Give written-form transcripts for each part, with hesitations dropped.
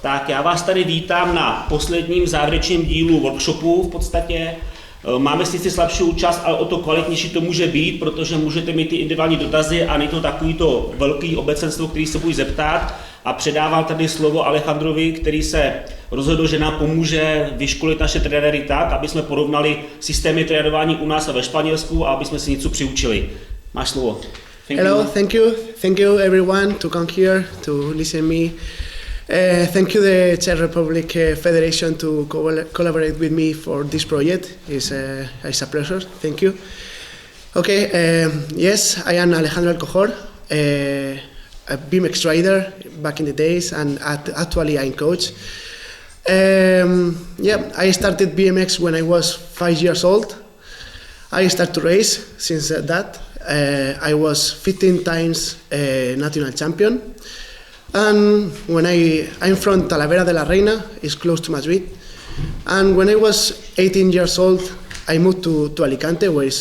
Tak já vás tady vítám na posledním závěrečném dílu workshopu v podstatě. Máme sice slabší účast, ale o to kvalitnější to může být, protože můžete mít ty individuální dotazy a není to takovýto velký obecenstvo, který se bude zeptat. A předávám tady slovo Alejandrovi, který se rozhodl, že nám pomůže vyškolit naše trenéry tak, aby jsme porovnali systémy trénování u nás a ve Španělsku a aby jsme si něco přiučili. Máš slovo. Hello, thank you everyone to come here to listen me. Thank you the Czech Republic Federation to collaborate with me for this project. It's a pleasure. Thank you. Okay, yes, I am Alejandro Alcojor, a BMX rider back in the days, and actually I'm coach. I started BMX when I was 5 years old. I started to race since that. I was 15 times national champion. And when I'm from Talavera de la Reina, it's close to Madrid. And when I was 18 years old, I moved to Alicante, where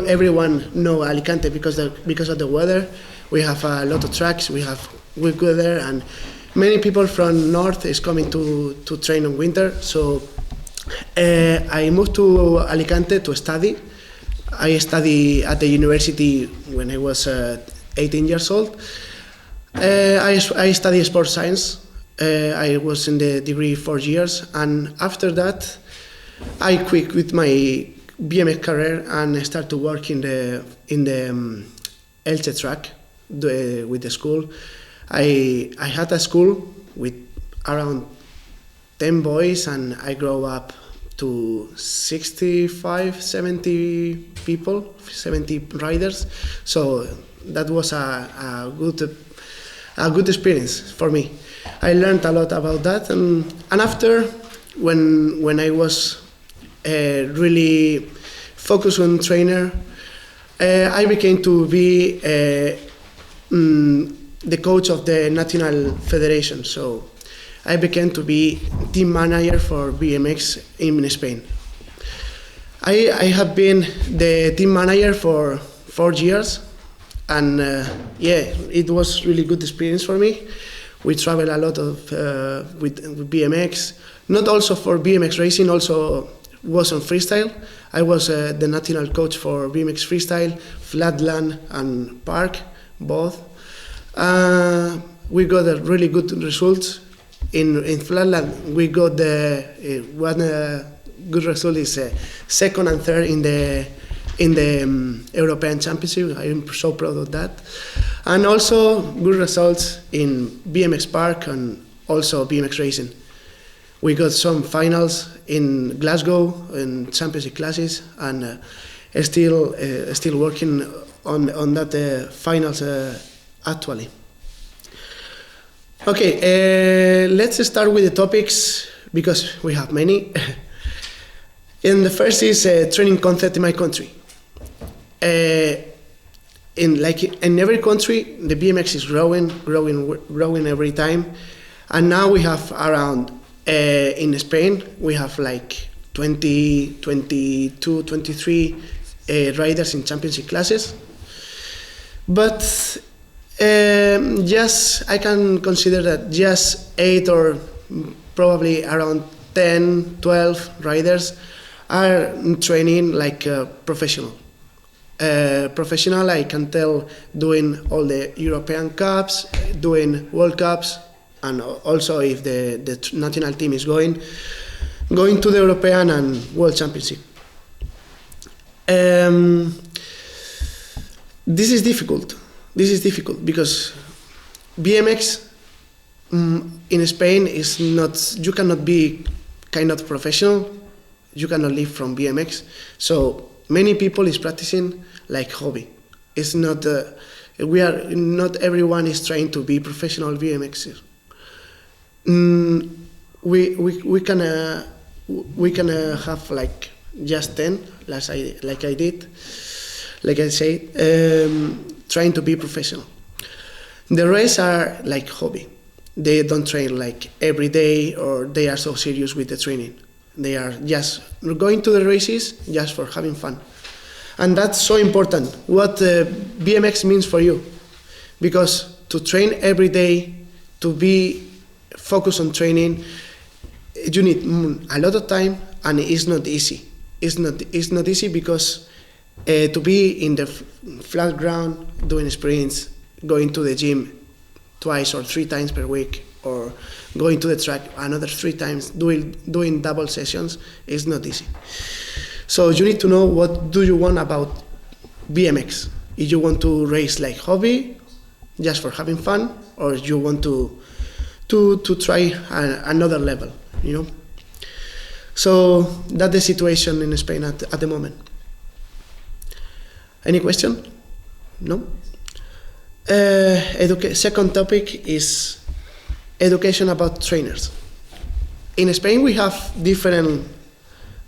everyone know Alicante because of the weather. We have a lot of tracks, we have good weather, and many people from north is coming to train in winter. So I moved to Alicante to study. I studied at the university when I was 18 years old. I studied sports science. I was in the degree 4 years, and after that, I quit with my BMX career and started to work in the Elche track with the school. I had a school with around 10 boys, and I grew up to 65, 70 people, 70 riders. So that was a good experience for me. I learned a lot about that, and after, when I was really focused on trainer, I became to be the coach of the national federation. So I began to be team manager for BMX in Spain. I have been the team manager for 4 years. And it was really good experience for me. We travel a lot with BMX, not also for BMX racing, also was on freestyle. I was the national coach for BMX freestyle, flatland and park, both. We got a really good results. In flatland, we got one good result is second and third in the European Championship. I'm so proud of that. And also good results in BMX Park and also BMX Racing. We got some finals in Glasgow in championship classes, and still working on that finals actually. Okay, let's start with the topics because we have many. And the first is training concept in my country. In every country, the BMX is growing every time, and now we have around in Spain we have like 20, 22, 23 riders in championship classes. But I can consider that just 8 or probably around 10, 12 riders are training like professional. Professional, I can tell, doing all the European Cups, doing World Cups, and also if the national team is going to the European and World Championship. This is difficult because BMX in Spain is not, you cannot be kind of professional, you cannot live from BMX, so many people is practicing like hobby. It's not, not everyone is trying to be professional BMXers. We can have like just 10, like I said, trying to be professional. The rest are like hobby. They don't train like every day, or they are so serious with the training. They are just going to the races just for having fun. And that's so important, what BMX means for you. Because to train every day, to be focus on training. You need a lot of time, and it's not easy. It's not easy because to be in the flat ground doing sprints, going to the gym twice or 3 times per week, or going to the track another 3 times, doing double sessions is not easy. So you need to know what do you want about BMX. If you want to race like hobby, just for having fun, or you want to try another level, you know. So that's the situation in Spain at the moment. Any question? No? Second topic is education about trainers. In Spain we have different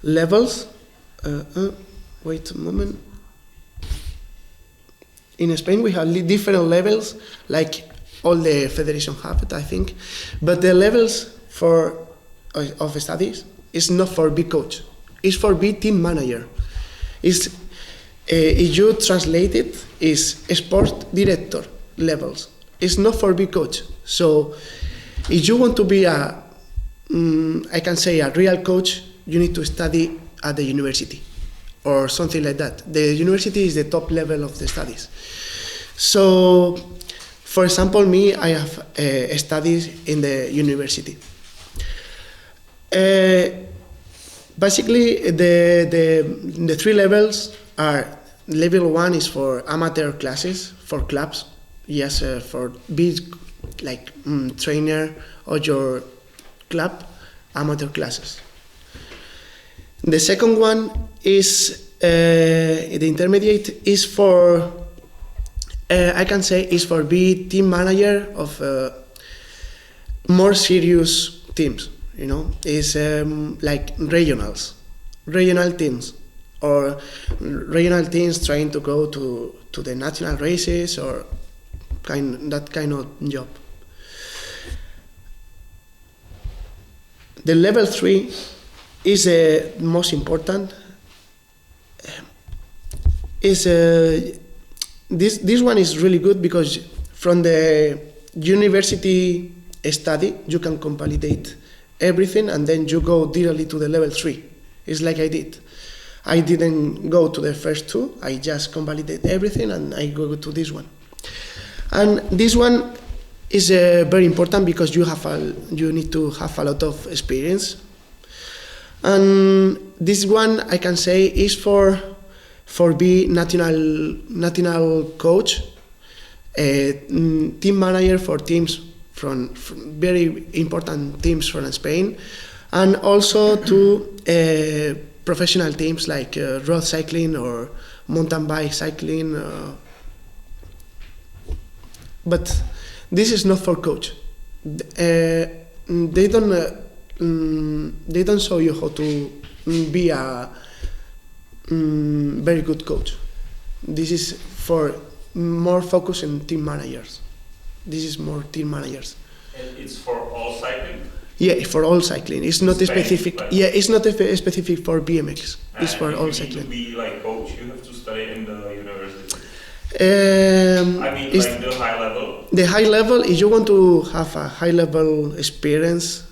levels. Wait a moment. In Spain we have different levels, like all the federation have it, I think. But the levels of studies is not for be coach. It's for be team manager. If you translate it, is sport director levels. It's not for be coach. So if you want to be I can say a real coach, you need to study at the university or something like that. The university is the top level of the studies. So, for example, me, I have studies in the university. Basically, the 3 levels are: level 1 is for amateur classes, for clubs, yes, for be like trainer or your club, amateur classes. The second one is the intermediate is for I can say is for be team manager of more serious teams. You know, is like regional teams, or regional teams trying to go to the national races, or that kind of job. The level 3 is the most important. This one is really good because from the university study you can consolidate everything, and then you go directly to the level 3. It's like I did. I didn't go to the first 2. I just consolidate everything and I go to this one. And this one is very important because you need to have a lot of experience. And this one I can say is for be national coach, team manager for teams from very important teams from Spain, and also to professional teams like road cycling or mountain bike cycling. But this is not for coach. They don't show you how to be a very good coach. This is for more focus in team managers. This is more team managers. And it's for all cycling? Yeah, for all cycling. It's not specific. Like, yeah, it's not specific for BMX. It's for all cycling. To be like coach, you have to study in the university. I mean, like the high level. The high level. If you want to have a high level experience,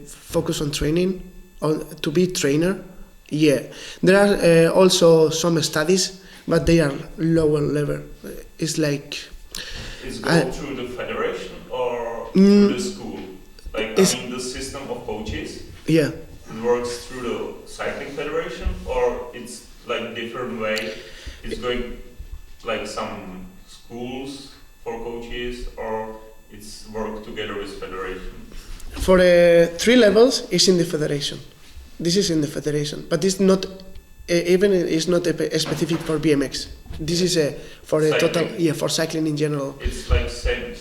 focus on training, or to be trainer. Yeah, there are also some studies, but they are lower level. It's like. Is go through the federation or through the school? Like, the system of coaches? Yeah. It works through the cycling federation, or it's like different way? It's going like some schools for coaches, or it's work together with federation? For 3 levels, it's in the federation. This is in the federation, but it's not. Even it's not specific for BMX. This is for a total, for cycling in general. It's like same in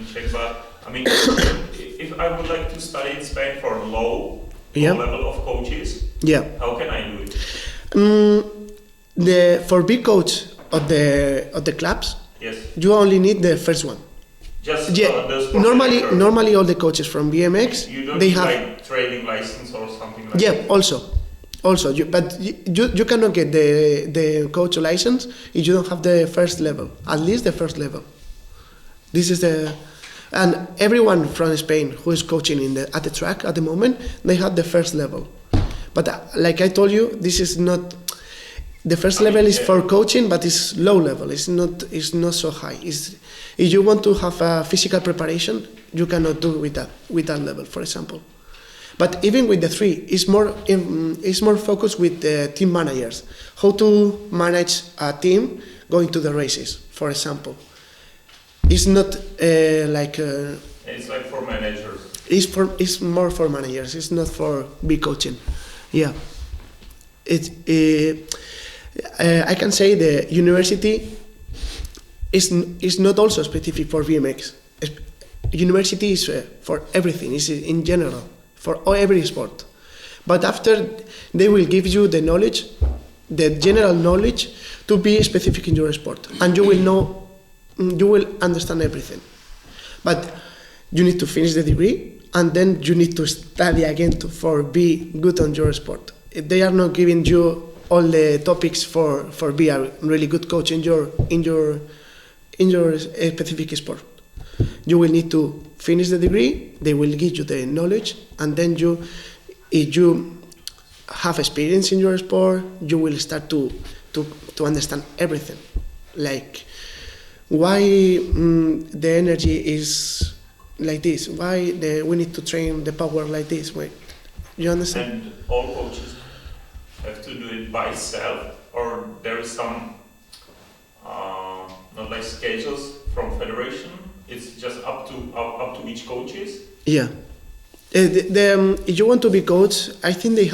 Czech, but I mean, if I would like to study in Spain for low level of coaches, how can I do it? For big coach of the clubs, yes, you only need the first one. Just normally all the coaches from BMX they have like training license or something like that. Yeah, also, but you cannot get the coach license if you don't have the first level, at least the first level. This is And everyone from Spain who is coaching at the track at the moment, they have the first level. But like I told you, this is not, the first level is for coaching, but it's low level. It's not so high. If you want to have a physical preparation, you cannot do it with that level, for example. But even with the 3, it's more focused with the team managers, how to manage a team going to the races, for example. It's not it's like for managers. It's more for managers. It's not for big coaching. Yeah. I can say the university is not also specific for BMX. University is for everything. It's in general for every sport. But after they will give you the knowledge, the general knowledge to be specific in your sport, and you will know, you will understand everything. But you need to finish the degree, and then you need to study again for be good on your sport. They are not giving you all the topics for be a really good coach in your specific sport. You will need to finish the degree. They will give you the knowledge, and then if you have experience in your sport, you will start to understand everything, like why the energy is like this, why we need to train the power like this way. You understand? And all coaches have to do it by itself, or there is some not like schedules from federation. It's just up to each coaches. Yeah. If you want to be coach, I think the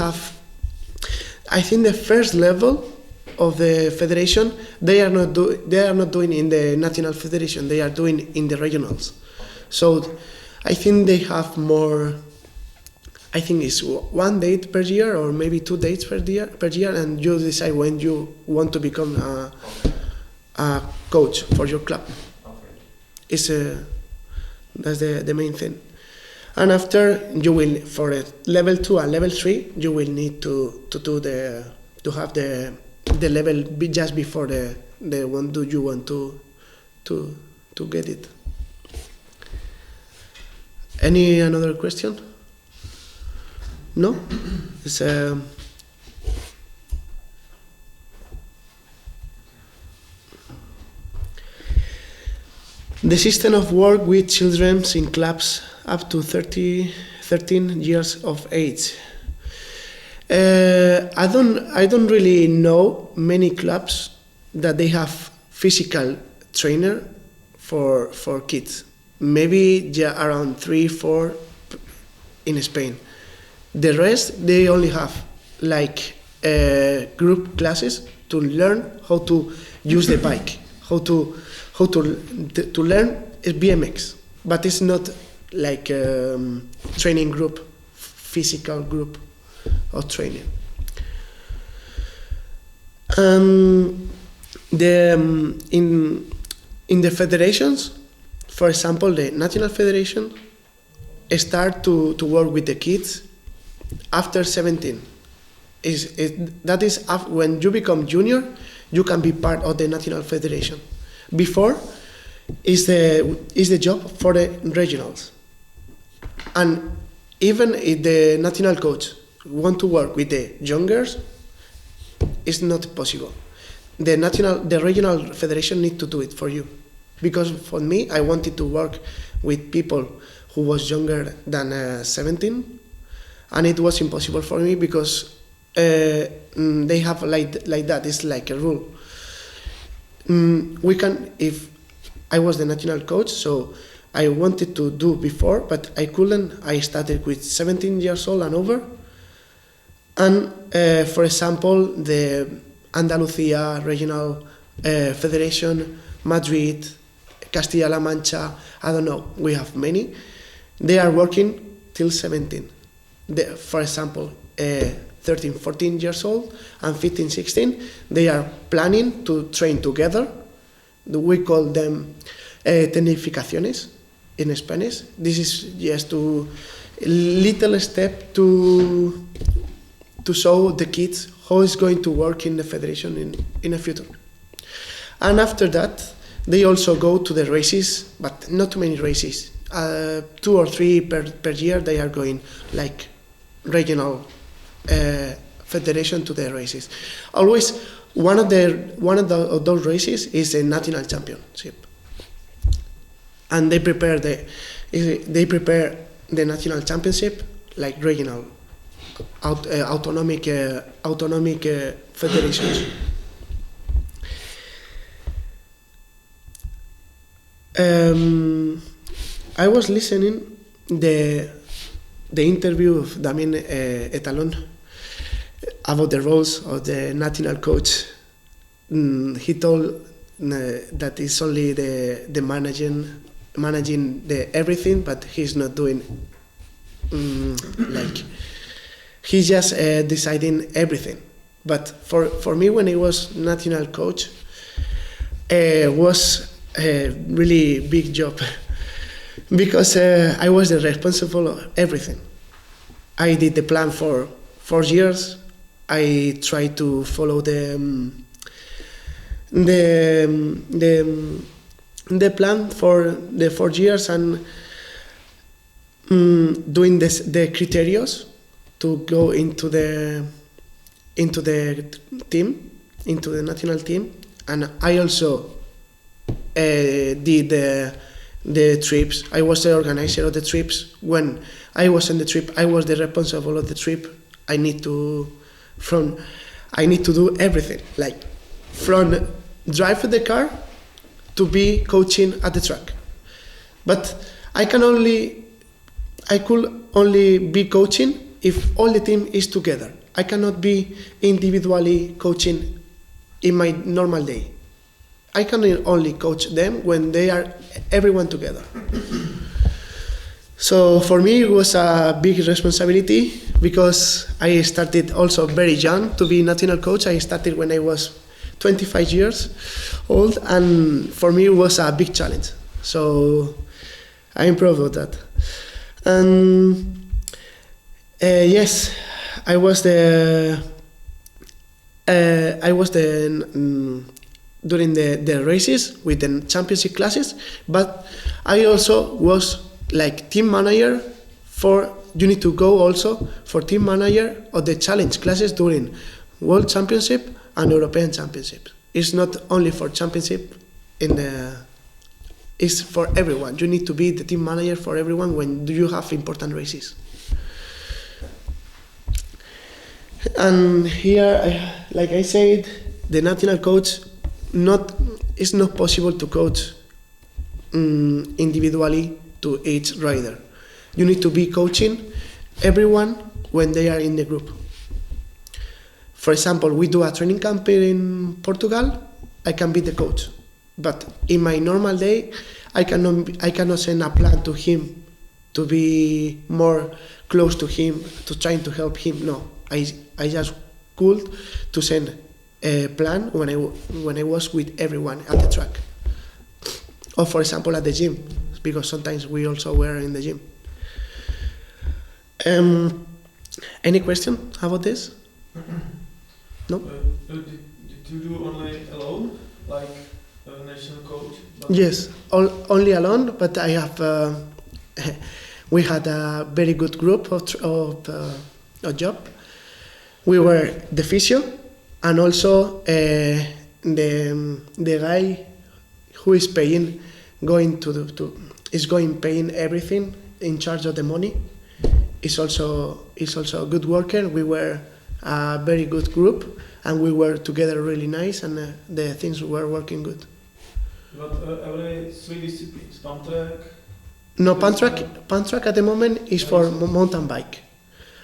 first level of the federation, they are not doing in the national federation. They are doing in the regionals. So I think they have more. I think it's 1 date per year, or maybe 2 dates per year, and you decide when you want to become a coach for your club. Okay. That's the main thing. And after, you will, for level 2 and level 3, you will need to have the level just before the one do you want to get it. Any another question? No? It's the system of work with children in clubs up to 13 years of age. I don't really know many clubs that they have physical trainer for kids. Maybe around 3-4 in Spain. The rest, they only have like group classes to learn how to use the bike, how to learn BMX, but it's not like training group, physical group of training. In the federations, for example, the national federation start to work with the kids after 17. That is when you become junior, you can be part of the national federation. Before is the job for the regionals, and even if the national coach want to work with the youngers, it's not possible. The regional federation need to do it for you, because for me, I wanted to work with people who was younger than 17, and it was impossible for me because they have like that. It's like a rule. If I was the national coach, so I wanted to do before, but I couldn't. I started with 17 years old and over. And for example, the Andalucía Regional Federation, Madrid, Castilla-La Mancha, I don't know, we have many. They are working till 17. For example, 13, 14 years old and 15, 16, they are planning to train together. We call them tecnificaciones in Spanish. This is just a little step to show the kids how it's going to work in the federation in the future. And after that, they also go to the races, but not too many races, 2 or 3 per year. They are going like regional federation to the races. Always one of those races is a national championship, and they prepare the national championship like regional autonomic federations. I was listening the interview of Damien Etalon about the roles of the national coach. He told that it's only the managing the everything, but he's not doing like he's just deciding everything. But for me, when I was national coach, was a really big job because I was the responsible of everything. I did the plan for 4 years. I tried to follow the plan for the 4 years and doing the criteria to go into the team, into the national team, and I also did the trips. I was the organizer of the trips. When I was on the trip, I was the responsible of the trip. I need to do everything, like from drive the car to be coaching at the track. But I could only be coaching if all the team is together. I cannot be individually coaching in my normal day. I can only coach them when they are everyone together. So for me it was a big responsibility because I started also very young to be national coach. I started when I was 25 years old, and for me it was a big challenge. So I'm proud of that. And yes, I was during the races with the championship classes, but I also was like team manager you need to go also for team manager of the challenge classes during World Championship and European Championships. It's not only for championship, it's for everyone. You need to be the team manager for everyone when you have important races. And here, like I said, the national coach, it's not possible to coach individually to each rider. You need to be coaching everyone when they are in the group. For example, we do a training camp in Portugal, I can be the coach. But in my normal day, I cannot send a plan to him to be more close to him, to trying to help him. No, I just could to send a plan when I was with everyone at the track. Or for example at the gym, because sometimes we also were in the gym. Any question about this? No? Did you do only alone, like a national coach? Yes, only alone, but I have. We had a very good group of job. We were the physio, and also the guy who is paying, paying everything, in charge of the money. Is also a good worker. We were a very good group, and we were together really nice, and the things were working good. But every 3 disciplines, pump track? No, pump track at the moment is for mountain bike.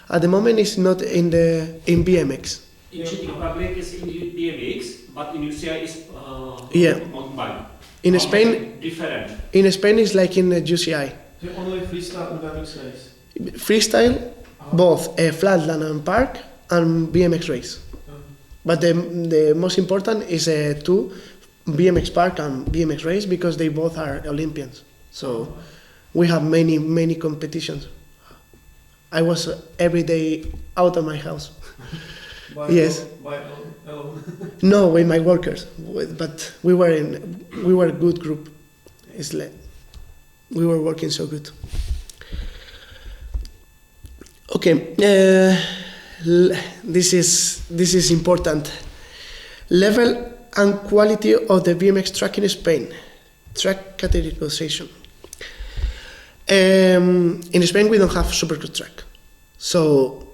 At the moment it's not in BMX. In Czech Republic is in BMX, but in UCI is mountain bike. In Spain, different. In Spain it's like in the UCI. So only freestyle and BMX race? Freestyle, both flatland and park, and BMX race. But the most important is two, BMX park and BMX race, because they both are Olympians. So we have many competitions. I was every day out of my house. Yes. Alone? No, with my workers, but we were a good group. We were working so good. Okay, this is important. Level and quality of the BMX track in Spain. Track categorization. In Spain, we don't have supercross track. So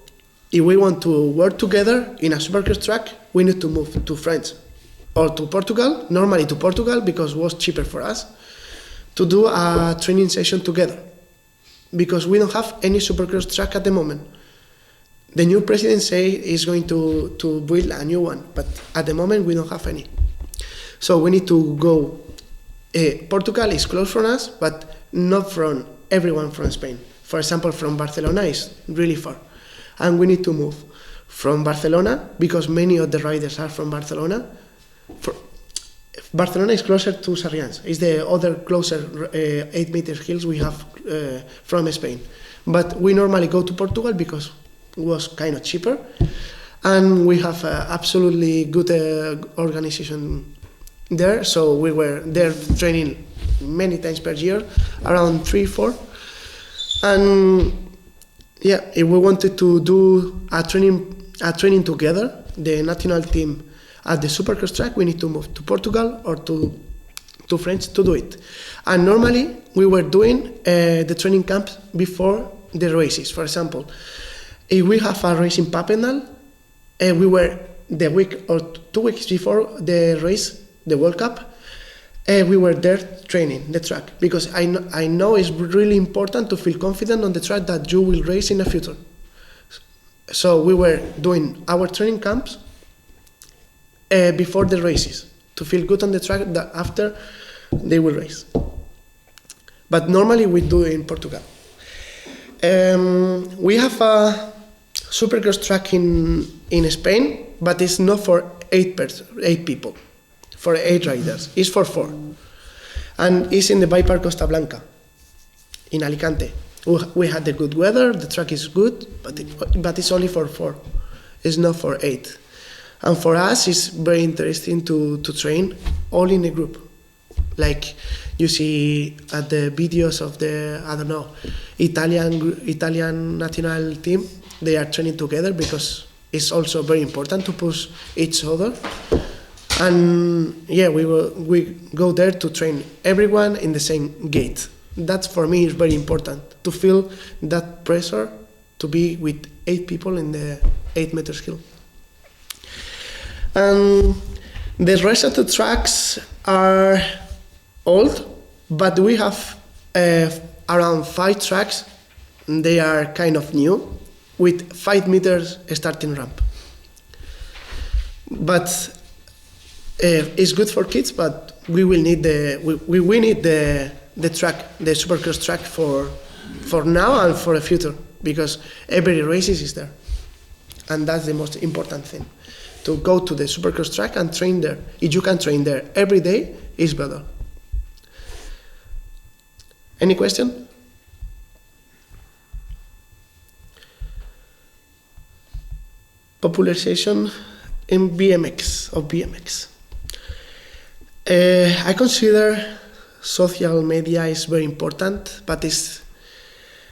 if we want to work together in a supercross track, we need to move to France or to Portugal, normally to Portugal because it was cheaper for us, to do a training session together. Because we don't have any supercross track at the moment. The new president say is going to build a new one, but at the moment we don't have any. So we need to go. Portugal is close from us, but not from everyone from Spain. For example, from Barcelona is really far. And we need to move from Barcelona, because many of the riders are from Barcelona. Barcelona is closer to Sarrians. It's the other closer 8 meter hills we have from Spain. But we normally go to Portugal because it was kind of cheaper. And we have absolutely good organization there. So we were there training many times per year, around 3-4. And yeah, if we wanted to do a training together, the national team at the supercross track, we need to move to Portugal or to France to do it. And normally we were doing the training camps before the races. For example, if we have a race in Papendal, we were the week or 2 weeks before the race, the World Cup, we were there training the track, because I know it's really important to feel confident on the track that you will race in the future. So we were doing our training camps before the races to feel good on the track that after they will race. But normally we do it in Portugal. We have a supercross track in Spain, but it's not for 8 people, for 8 riders. It's for 4. And it's in the Bike Park Costa Blanca, in Alicante. We had the good weather, the track is good, but it's only for 4. It's not for 8. And for us, it's very interesting to train all in a group. Like you see at the videos of the, I don't know, Italian national team, they are training together because it's also very important to push each other. And yeah, we go there to train everyone in the same gate. That for me is very important, to feel that pressure to be with 8 people in the 8 meters hill. And the rest of the tracks are old, but we have around 5 tracks. They are kind of new, with 5 meters starting ramp. But it's good for kids, but we will need we need the track, the supercross track for now and for the future, because every race is there, and that's the most important thing. To go to the supercross track and train there. If you can train there every day, it's better. Any question? Popularization in BMX, of BMX. I consider social media is very important, but it's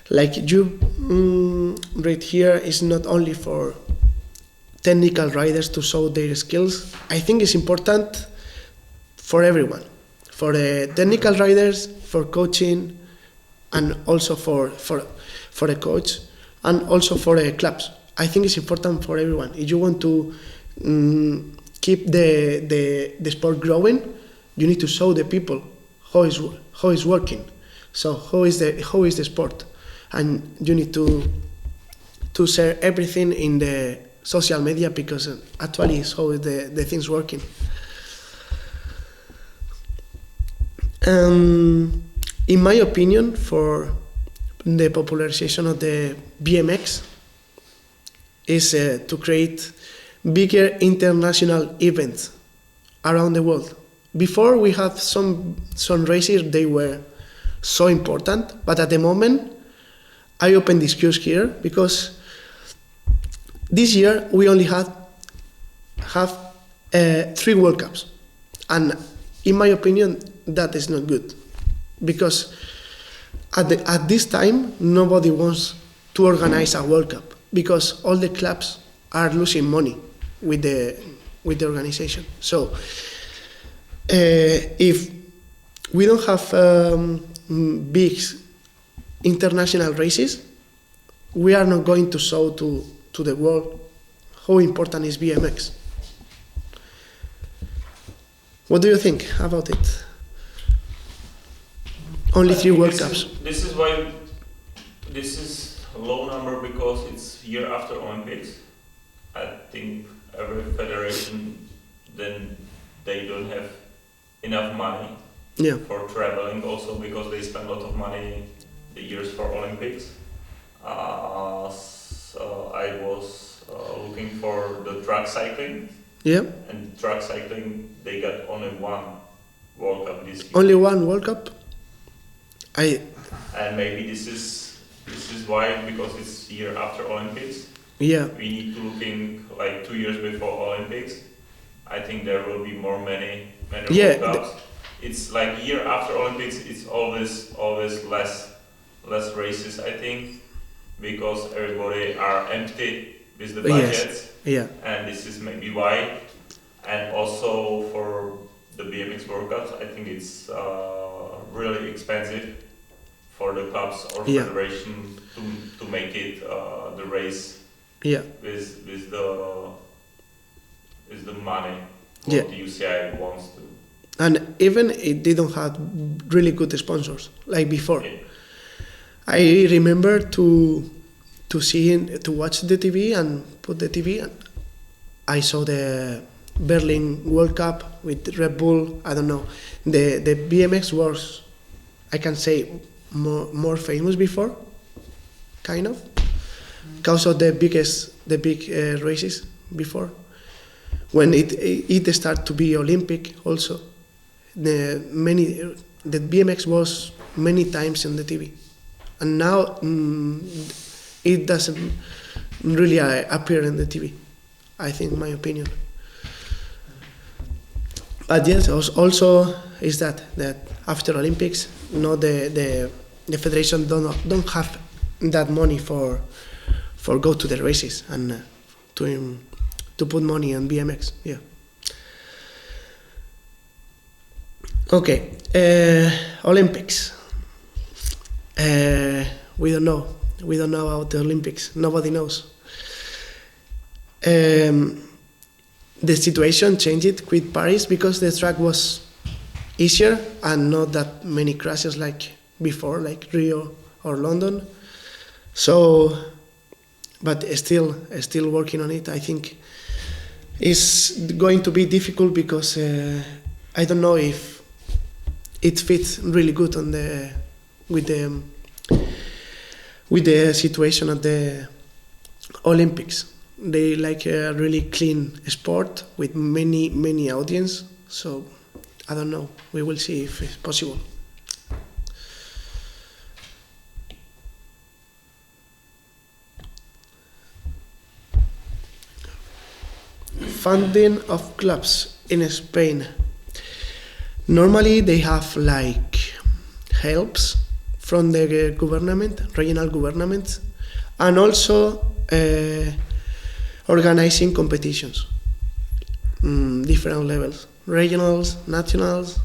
like you right here is not only for technical riders to show their skills. I think it's important for everyone, for the technical riders, for coaching, and also for a coach, and also for the clubs. I think it's important for everyone. If you want to keep the sport growing, you need to show the people how is working. So how is the sport, and you need to share everything in the social media, because actually it's how the things working. In my opinion, for the popularization of the BMX is to create bigger international events around the world. Before we had some races, they were so important, but at the moment, I open this excuse here because this year we only have 3 World Cups, and in my opinion, that is not good, because At this time, nobody wants to organize a World Cup because all the clubs are losing money with the organization. So if we don't have big international races, we are not going to show to the world how important is BMX. What do you think about it? Only 3 World Cups. This is why this is a low number, because it's year after Olympics. I think every federation, then they don't have enough money for traveling, also because they spend a lot of money the years for Olympics. So I was looking for the track cycling. Yeah. And track cycling, they got only 1 World Cup this year. Only 1 World Cup? And maybe this is why, because it's year after Olympics. Yeah. We need to look in like 2 years before Olympics. I think there will be many World Cups. It's like year after Olympics. It's always less races, I think, because everybody are empty with the budgets. Yeah. And this is maybe why. And also for the BMX World Cups, I think it's really expensive for the clubs or federation to make it the race with the money what the UCI wants to. And even it didn't have really good sponsors like before. Yeah. I remember to watch the TV and put the TV, and I saw the Berlin World Cup with Red Bull. I don't know. The BMX was, I can say, more famous before, kind of, because of the big races before. When it started to be Olympic also, the BMX was many times in the TV, and now it doesn't really appear in the TV. I think, in my opinion. But yes, also is that after Olympics, the federation don't have that money for go to the races and to put money on BMX. Yeah. Okay, Olympics. We don't know. We don't know about the Olympics. Nobody knows. The situation changed with Paris because the track was easier and not that many crashes like before, like Rio or London. So, but still working on it. I think it's going to be difficult because I don't know if it fits really good on with the situation at the Olympics. They like a really clean sport with many audience. So I don't know. We will see if it's possible. Funding of clubs in Spain. Normally they have like helps from the government, regional government, and also organizing competitions, different levels, regionals, nationals.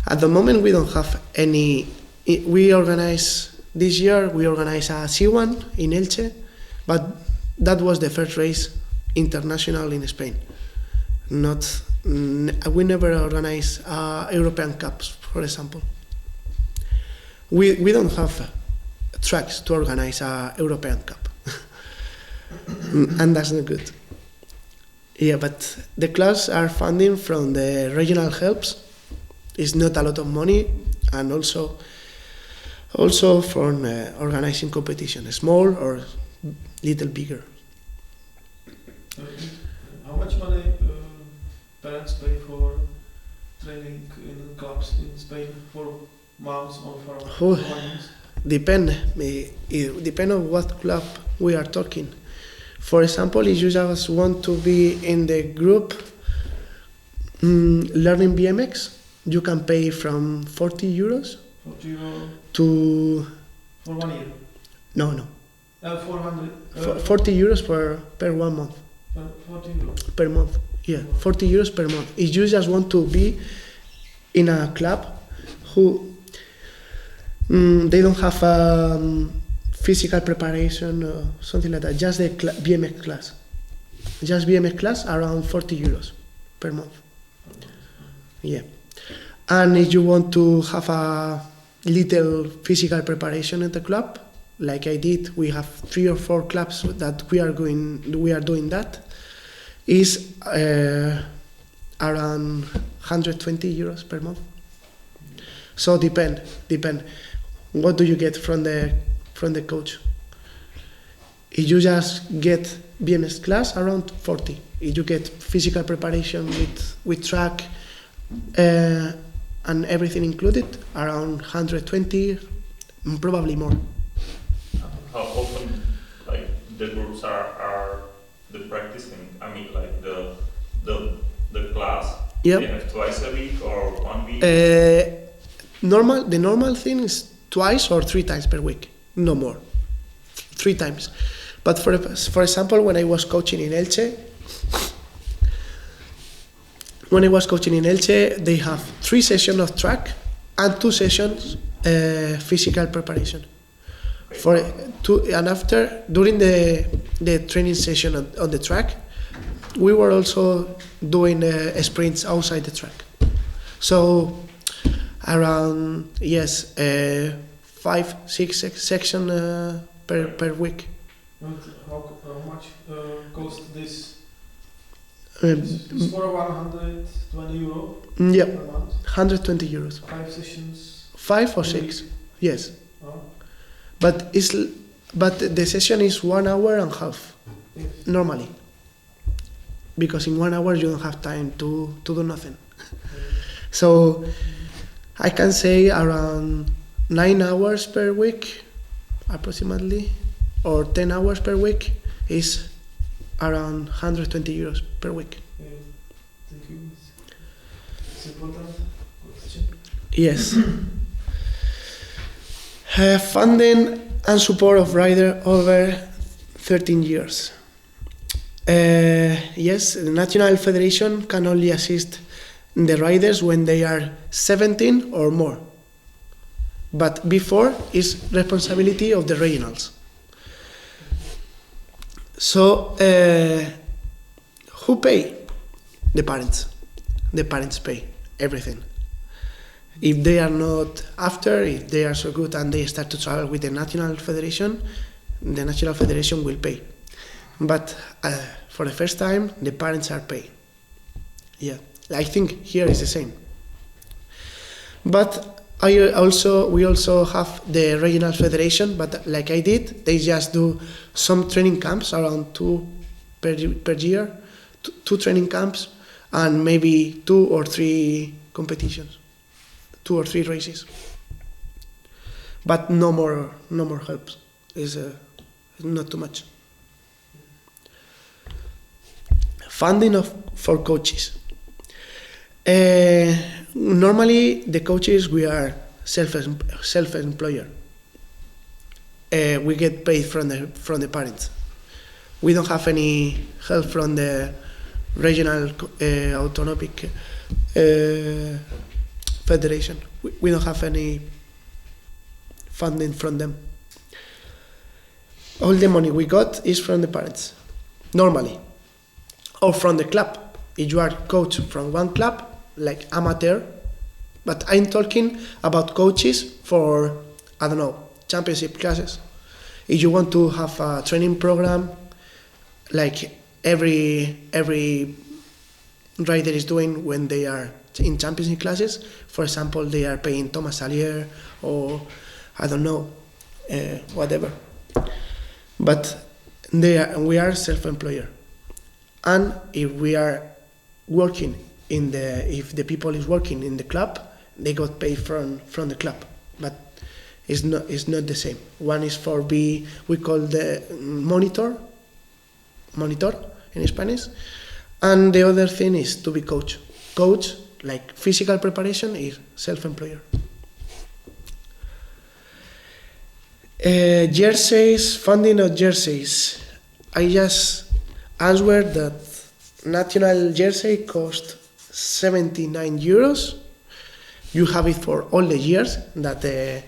At the moment we don't have any. This year we organized a C1 in Elche, but that was the first race international in Spain. We never organized European Cups, for example. We don't have tracks to organize a European Cup. And that's not good. Yeah, but the clubs are funding from the regional helps. It's not a lot of money, and also from organizing competition, small or little bigger. How much money parents pay for training in clubs in Spain for months or for months? Depend on what club we are talking. For example, if you just want to be in the group learning BMX, you can pay from 40 euros €40 to for 1 year. no 400. €40 per 1 month. €40. Per month, yeah, €40 per month. If you just want to be in a club who they don't have physical preparation or something like that, just the BMX class. Just BMX class around €40 per month. Yeah. And if you want to have a little physical preparation at the club, like I did, we have 3 or 4 clubs that we are doing that, is around €120 per month. So depend. What do you get from the coach? If you just get BMX class, around 40. If you get physical preparation with track and everything included, around 120, probably more. How often, like, the groups are the practicing? I mean, like the class. Yep. They have twice a week or 1 week. The normal thing is twice or 3 times per week, no more. 3 times. But for example, when I was coaching in Elche, they have 3 sessions of track and 2 sessions physical preparation. During the training session on the track, we were also doing sprints outside the track. So around 5-6 sections per week. And how much cost this? It's for €120 Yeah, per month. €120. 5 sessions. 5 or per 6, week. yes. Oh. But the session is 1 hour and a half Yes. normally, because in 1 hour you don't have time to do nothing. So I can say around 9 hours per week, approximately, or 10 hours per week is around €120 per week. Yeah. Thank you. It's important question. Yes. Funding and support of rider over 13 years. Yes, the National Federation can only assist the riders when they are 17 or more. But before is responsibility of the regionals. So, who pay? The parents. The parents pay everything. If they are not if they are so good and they start to travel with the National Federation will pay. But for the first time, the parents are paying. Yeah, I think here is the same. But we also have the regional federation, but like I did, they just do some training camps, around 2 per year, 2 training camps, and maybe 2 or 3 competitions, 2 or 3 races. But no more help. Is not too much. Funding for coaches. Normally, the coaches, we are self-employer. We get paid from the parents. We don't have any help from the regional autonomic federation. We don't have any funding from them. All the money we got is from the parents, normally, or from the club. If you are coach from one club, like amateur, but I'm talking about coaches for, I don't know, championship classes. If you want to have a training program, like every rider is doing when they are in championship classes, for example, they are paying Thomas Allier or, I don't know, whatever. But we are self-employer. And if we are working if the people is working in the club, they got paid from the club, but it's not the same. One is for we call the monitor in Spanish, and the other thing is to be coach, like physical preparation, is self-employer. Jerseys, funding of jerseys. I just answered that national jersey cost 79 euros. You have it for all the years that the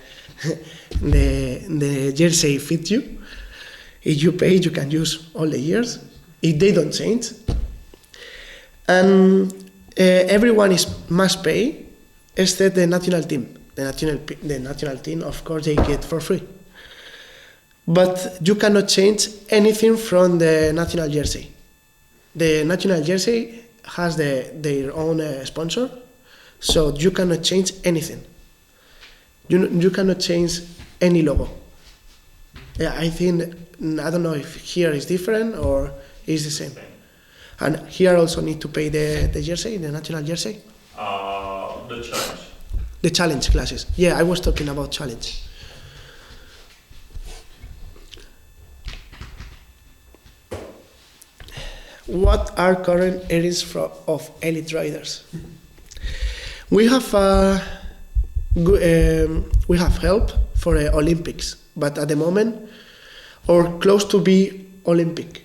jersey fits you. If you pay, you can use all the years. If they don't change. And everyone must pay, except the national team. The national team, of course, they get for free. But you cannot change anything from the national jersey. The national jersey has their own sponsor, so you cannot change anything. You cannot change any logo. I think, I don't know if here is different or is the same. And here also need to pay the jersey, the national jersey. The challenge. The challenge classes. Yeah, I was talking about challenge. What are current areas of elite riders? We have help for Olympics, but at the moment, or close to be Olympic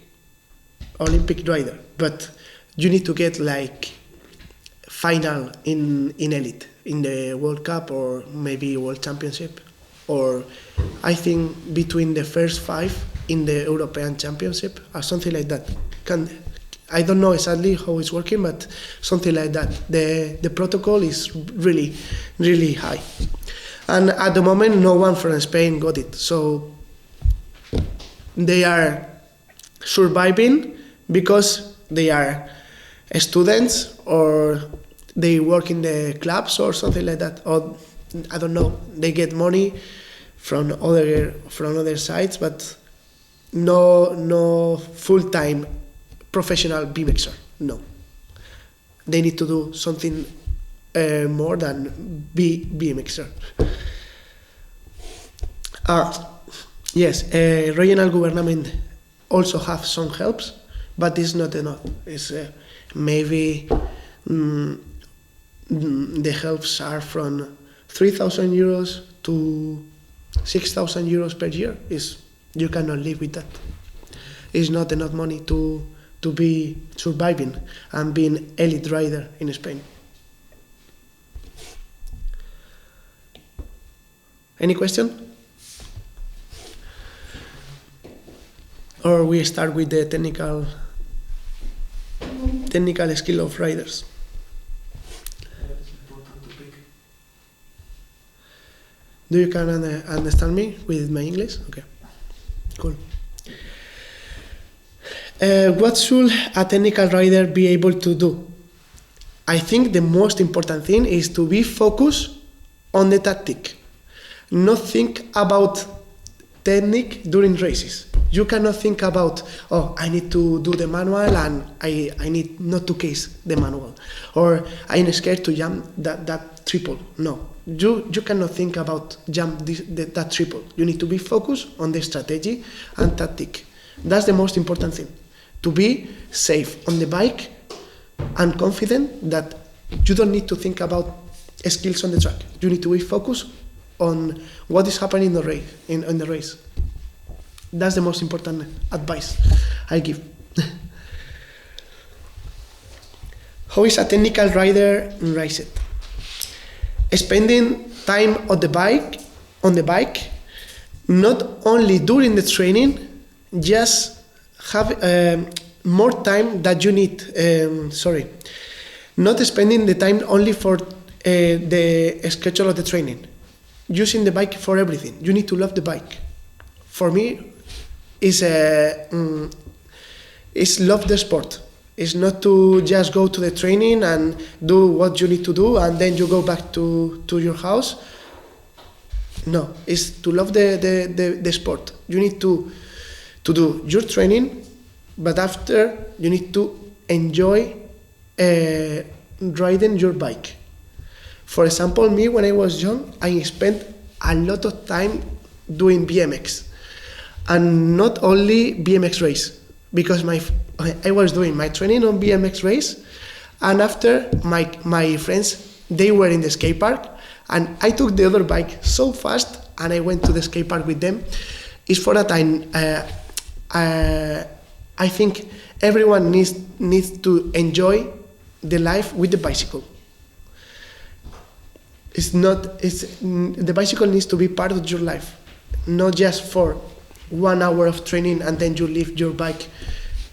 rider. But you need to get like final in elite, in the World Cup or maybe World Championship, or I think between the first 5 in the European Championship or something like that. I don't know exactly how it's working, but something like that. The protocol is really, really high. And at the moment, no one from Spain got it. So they are surviving because they are students or they work in the clubs or something like that. Or I don't know, they get money from other sides, but no full-time professional BMXer, no. They need to do something more than be BMXer. Yes, regional government also have some helps, but it's not enough. It's maybe the helps are from 3,000 euros to 6,000 euros per year. You cannot live with that. It's not enough money to be surviving and being elite rider in Spain. Any question? Or we start with the technical skill of riders. Do you can understand me with my English? Okay, cool. What should a technical rider be able to do? I think the most important thing is to be focused on the tactic, not think about technique during races. You cannot think about, I need to do the manual and I need not to case the manual, or I'm scared to jump that triple. No, you cannot think about jump that triple. You need to be focused on the strategy and tactic. That's the most important thing. To be safe on the bike and confident that you don't need to think about skills on the track. You need to be focused on what is happening in the race. That's the most important advice I give. How is a technical rider raced? Spending time on the bike, not only during the training, just have more time that you need. Not spending the time only for the schedule of the training. Using the bike for everything. You need to love the bike. For me, is love the sport. It's not to just go to the training and do what you need to do and then you go back to your house. No, it's to love the sport. You need to do your training, but after you need to enjoy riding your bike. For example, me, when I was young, I spent a lot of time doing BMX. And not only BMX race, because I was doing my training on BMX race, and after my friends, they were in the skate park, and I took the other bike so fast and I went to the skate park with them, is for that I think everyone needs to enjoy the life with the bicycle. The bicycle needs to be part of your life, not just for 1 hour of training and then you leave your bike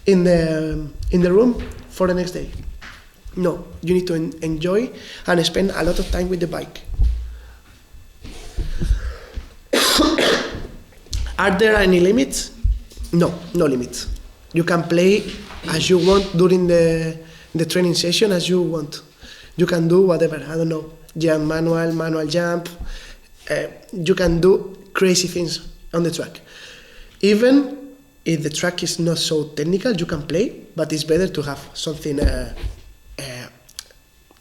in the room for the next day. No, you need to enjoy and spend a lot of time with the bike. Are there any limits? No limits. You can play as you want during the training session as you want. You can do whatever, I don't know, jump manual jump. You can do crazy things on the track. Even if the track is not so technical, you can play, but it's better to have something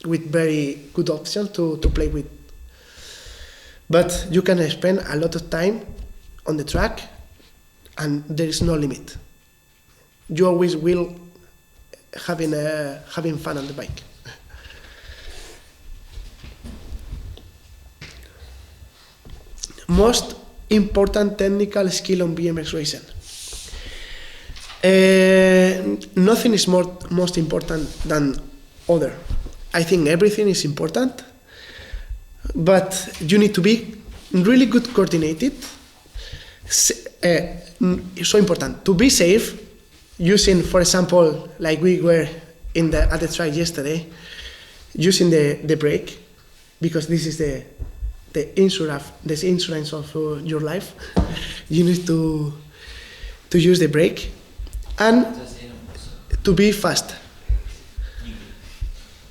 with very good options to play with. But you can spend a lot of time on the track and there is no limit. You always will having fun on the bike. Most important technical skill on BMX racing. Nothing is most important than other. I think everything is important, but you need to be really good coordinated. So important to be safe. Using, for example, like we were at the track yesterday, using the brake, because this is the insurance of your life. You need to use the brake and to be fast.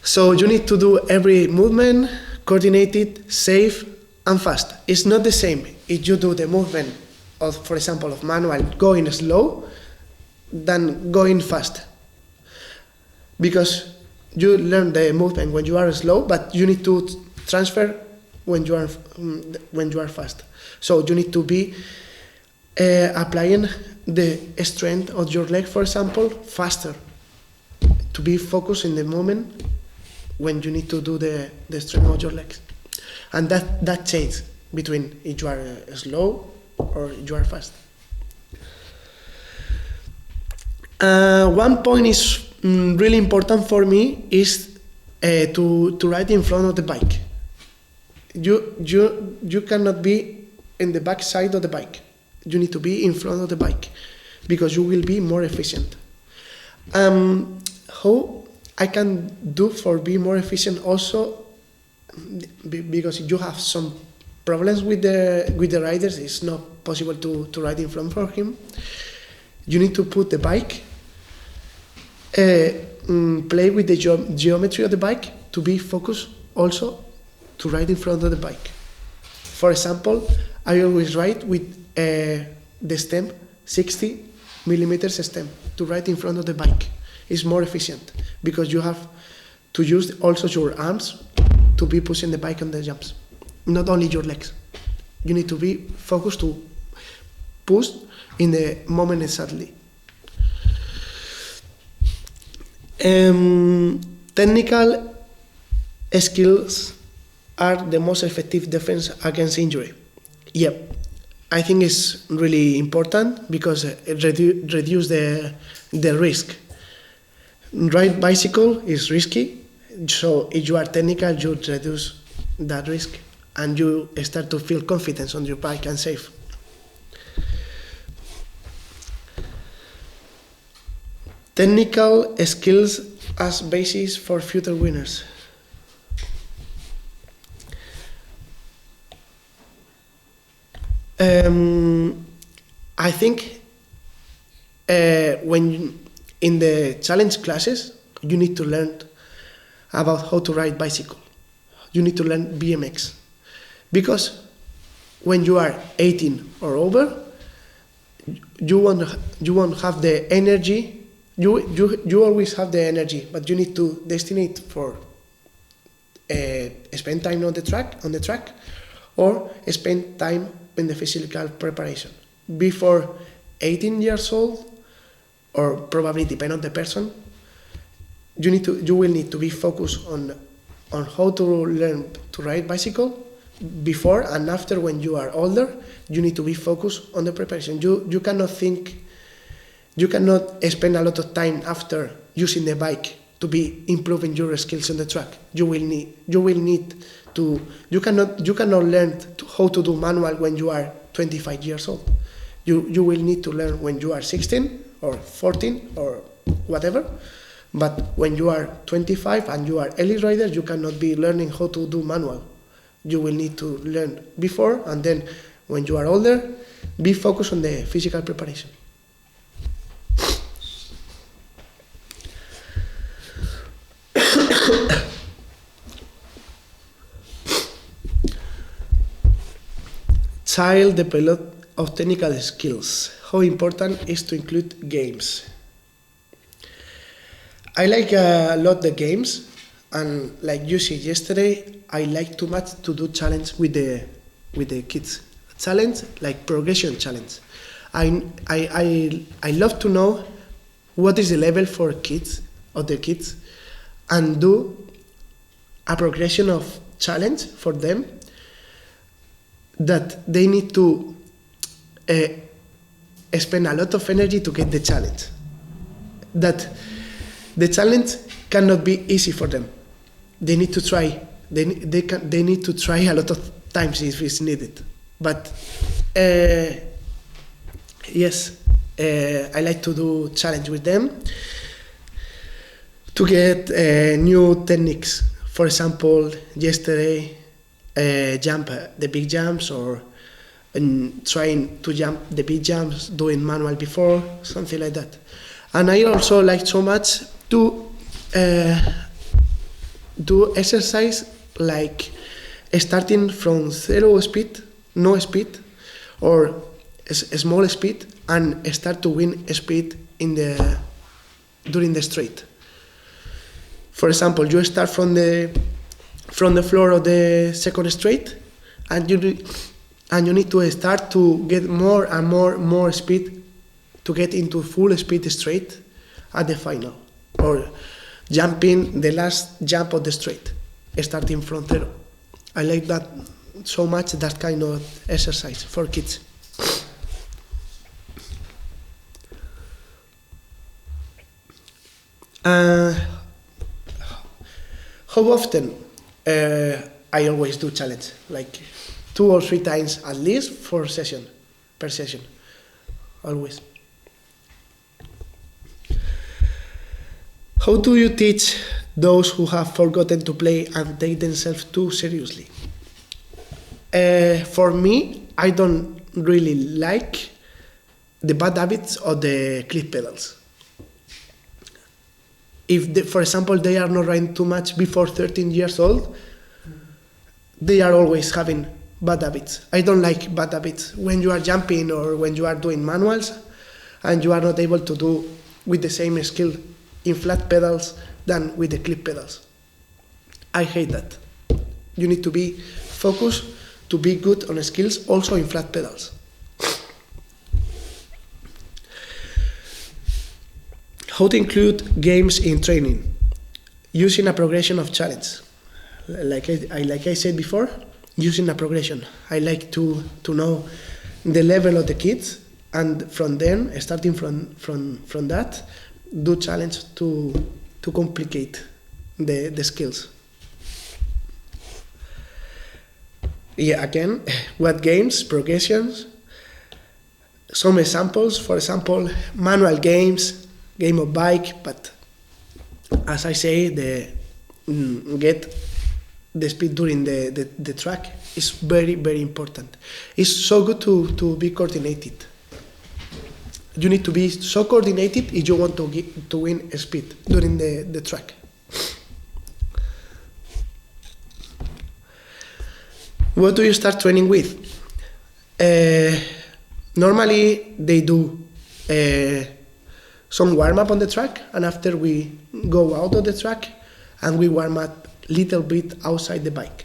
So you need to do every movement coordinated, safe, and fast. It's not the same if you do the movement of, for example, of manual going slow than going fast, because you learn the movement when you are slow, but you need to transfer when you are fast. So you need to be applying the strength of your leg, for example, faster, to be focused in the moment when you need to do the strength of your legs, and that changes between if you are slow or if you are fast. One point is really important for me is to ride in front of the bike. You cannot be in the back side of the bike. You need to be in front of the bike because you will be more efficient. How I can do for be more efficient also, because if you have some problems with the riders, it's not possible to ride in front of him. You need to put the bike, play with the geometry of the bike to be focused also to ride in front of the bike. For example, I always ride with the stem, 60 millimeters stem, to ride in front of the bike. It's more efficient because you have to use also your arms to be pushing the bike on the jumps, not only your legs. You need to be focused to push in the moment exactly. Technical skills are the most effective defense against injury. Yeah, I think it's really important because it reduces the risk. Ride bicycle is risky, so if you are technical, you reduce that risk and you start to feel confidence on your bike and safe. Technical skills as basis for future winners. I think when in the challenge classes, you need to learn about how to ride bicycle. You need to learn BMX. Because when you are 18 or over, you won't have the energy. You always have the energy, but you need to destinate for spend time on the track, or spend time in the physical preparation. Before 18 years old, or probably depend on the person, you will need to be focused on how to learn to ride bicycle. before and after. When you are older, you need to be focused on the preparation. You cannot think, you cannot spend a lot of time after using the bike to be improving your skills on the track. You will need to, you cannot learn how to do manual when you are 25 years old. You will need to learn when you are 16 or 14 or whatever. But when you are 25 and you are elite rider, you cannot be learning how to do manual. You will need to learn before, and then when you are older, be focused on the physical preparation. Child development of technical skills. How important is to include games? I like a lot the games, and like you said yesterday, I like too much to do challenge with the kids. Challenge like progression challenge. I love to know what is the level for kids of the kids, and do a progression of challenge for them that they need to spend a lot of energy to get the challenge. That the challenge cannot be easy for them. They need to try. They need to try a lot of times if it's needed. But yes, I like to do challenge with them to get new techniques. For example, yesterday, jump the big jumps, or trying to jump the big jumps, doing manual before, something like that. And I also like so much to do exercise like starting from zero speed, no speed, or a small speed, and start to win speed during the straight. For example, you start from the floor of the second straight, and you need to start to get more and more speed to get into full speed straight at the final, or jumping the last jump of the straight, starting from zero. I like that so much, that kind of exercise for kids. How often? I always do challenge, like 2 or 3 times at least per session, always. How do you teach those who have forgotten to play and take themselves too seriously? For me, I don't really like the bad habits of the clip pedals. If, for example, they are not riding too much before 13 years old, they are always having bad habits. I don't like bad habits. When you are jumping or when you are doing manuals and you are not able to do with the same skill in flat pedals than with the clip pedals. I hate that. You need to be focused to be good on skills also in flat pedals. How to include games in training? Using a progression of challenge. Like I said before, using a progression. I like to know the level of the kids, and from then, starting from that, do challenge to complicate the skills. Yeah, again, what games, progressions, some examples, for example, manual games, game of bike, but as I say, get the speed during the track is very, very important. It's so good to be coordinated. You need to be so coordinated if you want to win speed during the track. What do you start training with? Normally they do some warm-up on the track, and after we go out of the track and we warm up little bit outside the bike.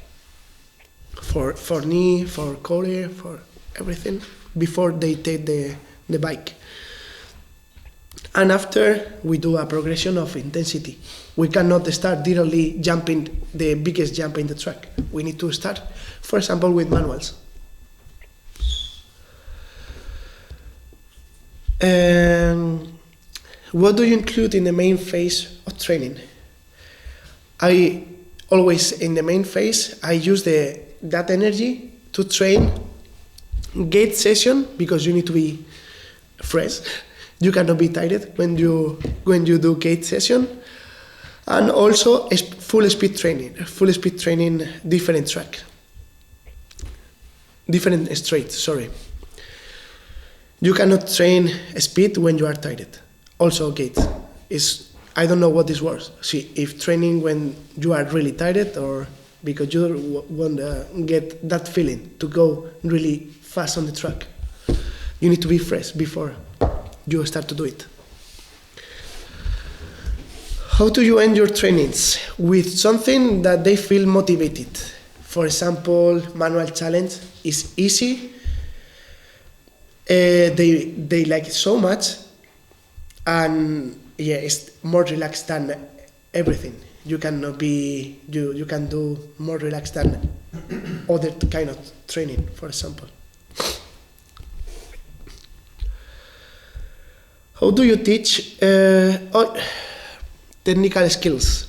For knee, for core, for everything, before they take the bike. And after, we do a progression of intensity. We cannot start directly jumping the biggest jump in the track. We need to start, for example, with manuals. What do you include in the main phase of training? I always, in the main phase, I use that energy to train gait session, because you need to be fresh. You cannot be tired when you do gait session, and also full speed training, different track, different straight. Sorry. You cannot train speed when you are tired. Also gait is, I don't know what this was. See, if training when you are really tired, or because you want to get that feeling to go really fast on the track, you need to be fresh before you start to do it. How do you end your trainings? With something that they feel motivated. For example, manual challenge is easy. They like it so much, and yeah, it's more relaxed than everything. You can do more relaxed than other kind of training, for example. How do you teach technical skills?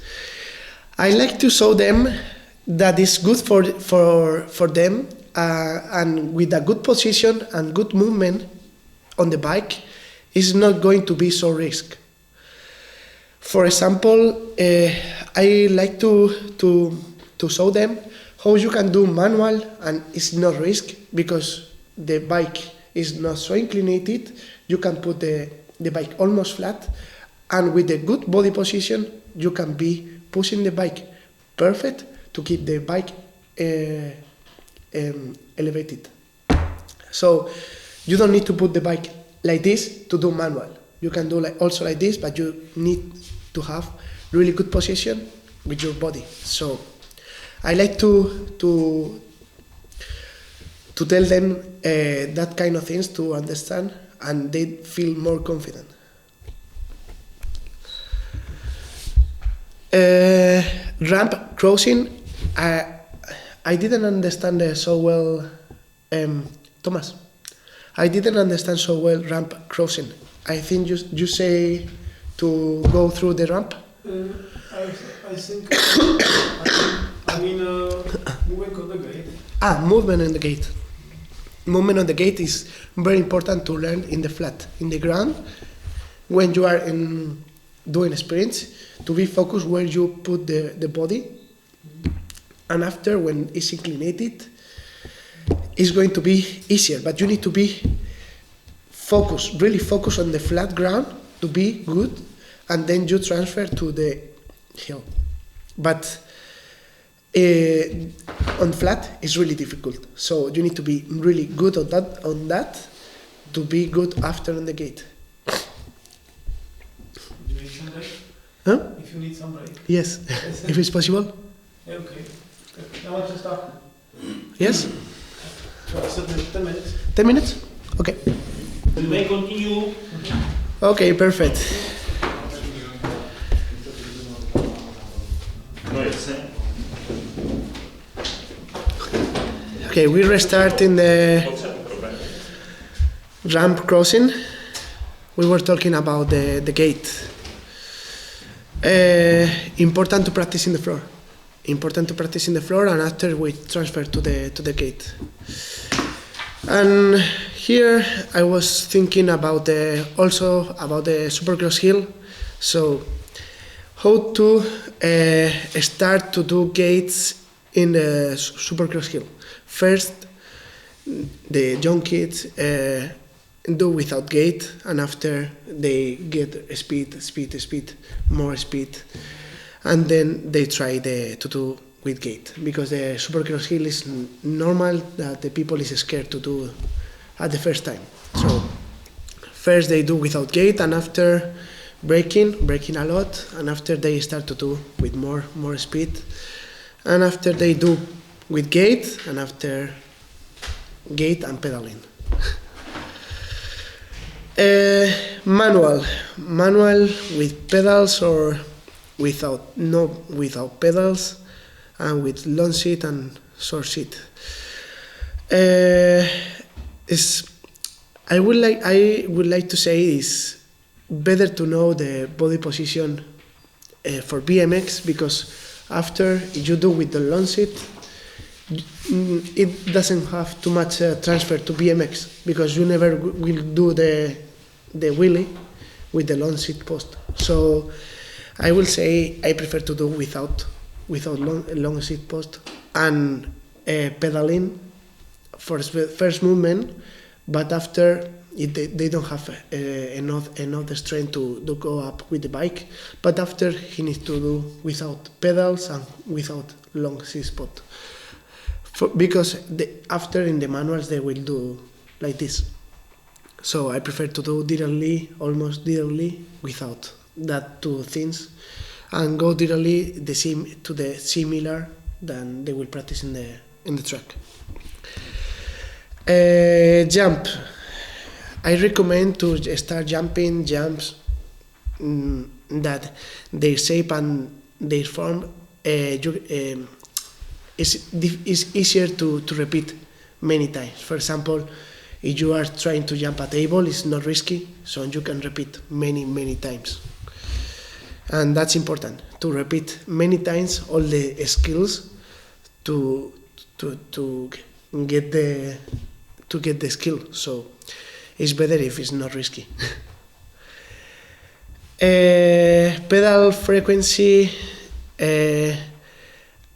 I like to show them that it's good for them, and with a good position and good movement on the bike, it's not going to be so risky. For example, I like to show them how you can do manual and it's not risk, because the bike is not so inclinated. You can put the bike almost flat, and with a good body position, you can be pushing the bike perfect to keep the bike elevated. So you don't need to put the bike like this to do manual. You can do also like this, but you need to have really good position with your body. So I like to tell them that kind of things to understand, and they feel more confident. Ramp crossing, I didn't understand so well, Thomas. I didn't understand so well ramp crossing. I think you say to go through the ramp. I think moving on the gate. Movement on the gate. Movement on the gate is very important to learn in the flat, in the ground. When you are doing sprints, to be focused where you put the body. And after, when it's inclinated, it's going to be easier, but you need to be focused, really focused on the flat ground to be good, and then you transfer to the hill. But on flat, it's really difficult. So you need to be really good on that to be good after on the gate. Do you need some break? Huh? If you need some break. Yes, if it's possible. Okay. How much is that? Yes? 10 minutes. 10 minutes? Okay. We may continue. Okay, perfect. Okay, we restart in the ramp crossing. We were talking about the gate. Important to practice in the floor. Important to practice in the floor, and after we transfer to the gate. And here I was thinking about also about the supercross hill. So how to start to do gates in the supercross hill. First, the young kids do without gate, and after they get speed, more speed, and then they try to do with gate, because the supercross hill is normal that the people is scared to do at the first time. So first they do without gate, and after braking a lot, and after they start to do with more speed, and after they do with gate, and after gate and pedaling. Manual with pedals or without pedals, and with long seat and short seat. I would like to say it's better to know the body position for BMX, because after you do with the long seat, it doesn't have too much transfer to BMX, because you never will do the wheelie with the long seat post. So I will say I prefer to do without long seat post and pedaling for first movement, but after they don't have enough strength to go up with the bike. But after he needs to do without pedals and without long seat spot, because after in the manuals they will do like this. So I prefer to do directly, almost directly, without that two things, and go directly to the similar than they will practice in the track. Jump. I recommend to start jumping jumps that their shape and their form is easier to repeat many times. For example, if you are trying to jump a table, it's not risky, so you can repeat many times. And that's important, to repeat many times all the skills to get the skill. So it's better if it's not risky. Pedal frequency.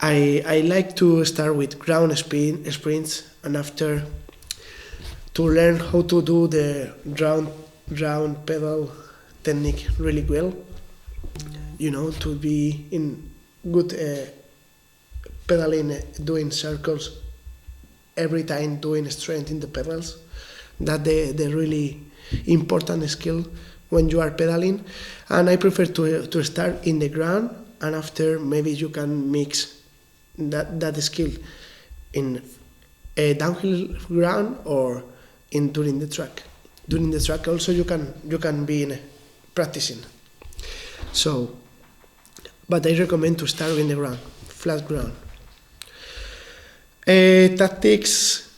I like to start with ground sprints, and after to learn how to do the round pedal technique really well. To be in good pedaling, doing circles every time, doing strength in the pedals. That the really important skill when you are pedaling. And I prefer to start in the ground, and after maybe you can mix that skill in a downhill ground or during the track. During the track also you can be practicing. So, but I recommend to start in the ground, flat ground. Tactics,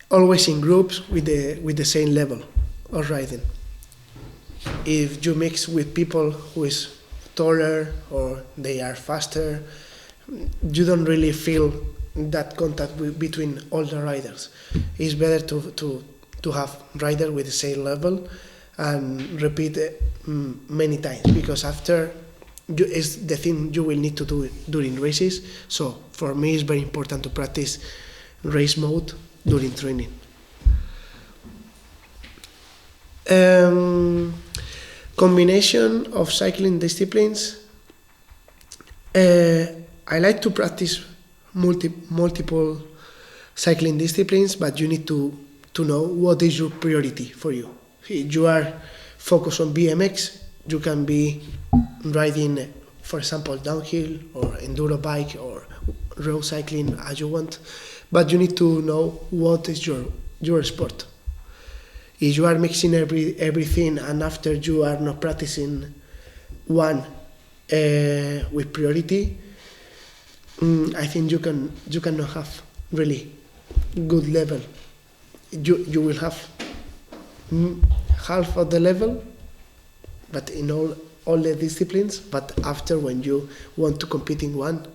always in groups with the same level of riding. If you mix with people who is taller or they are faster, you don't really feel that contact between all the riders. It's better to have riders with the same level and repeat many times, because after is the thing you will need to do during races. So for me it's very important to practice race mode during training. Combination of cycling disciplines. I like to practice multiple cycling disciplines, but you need to know what is your priority for you. If you are focused on BMX, you can be riding, for example, downhill or enduro bike or road cycling as you want, but you need to know what is your sport. If you are mixing everything and after you are not practicing one with priority, I think you cannot have really good level. You will have half of the level, but in all the disciplines. But after, when you want to compete in one,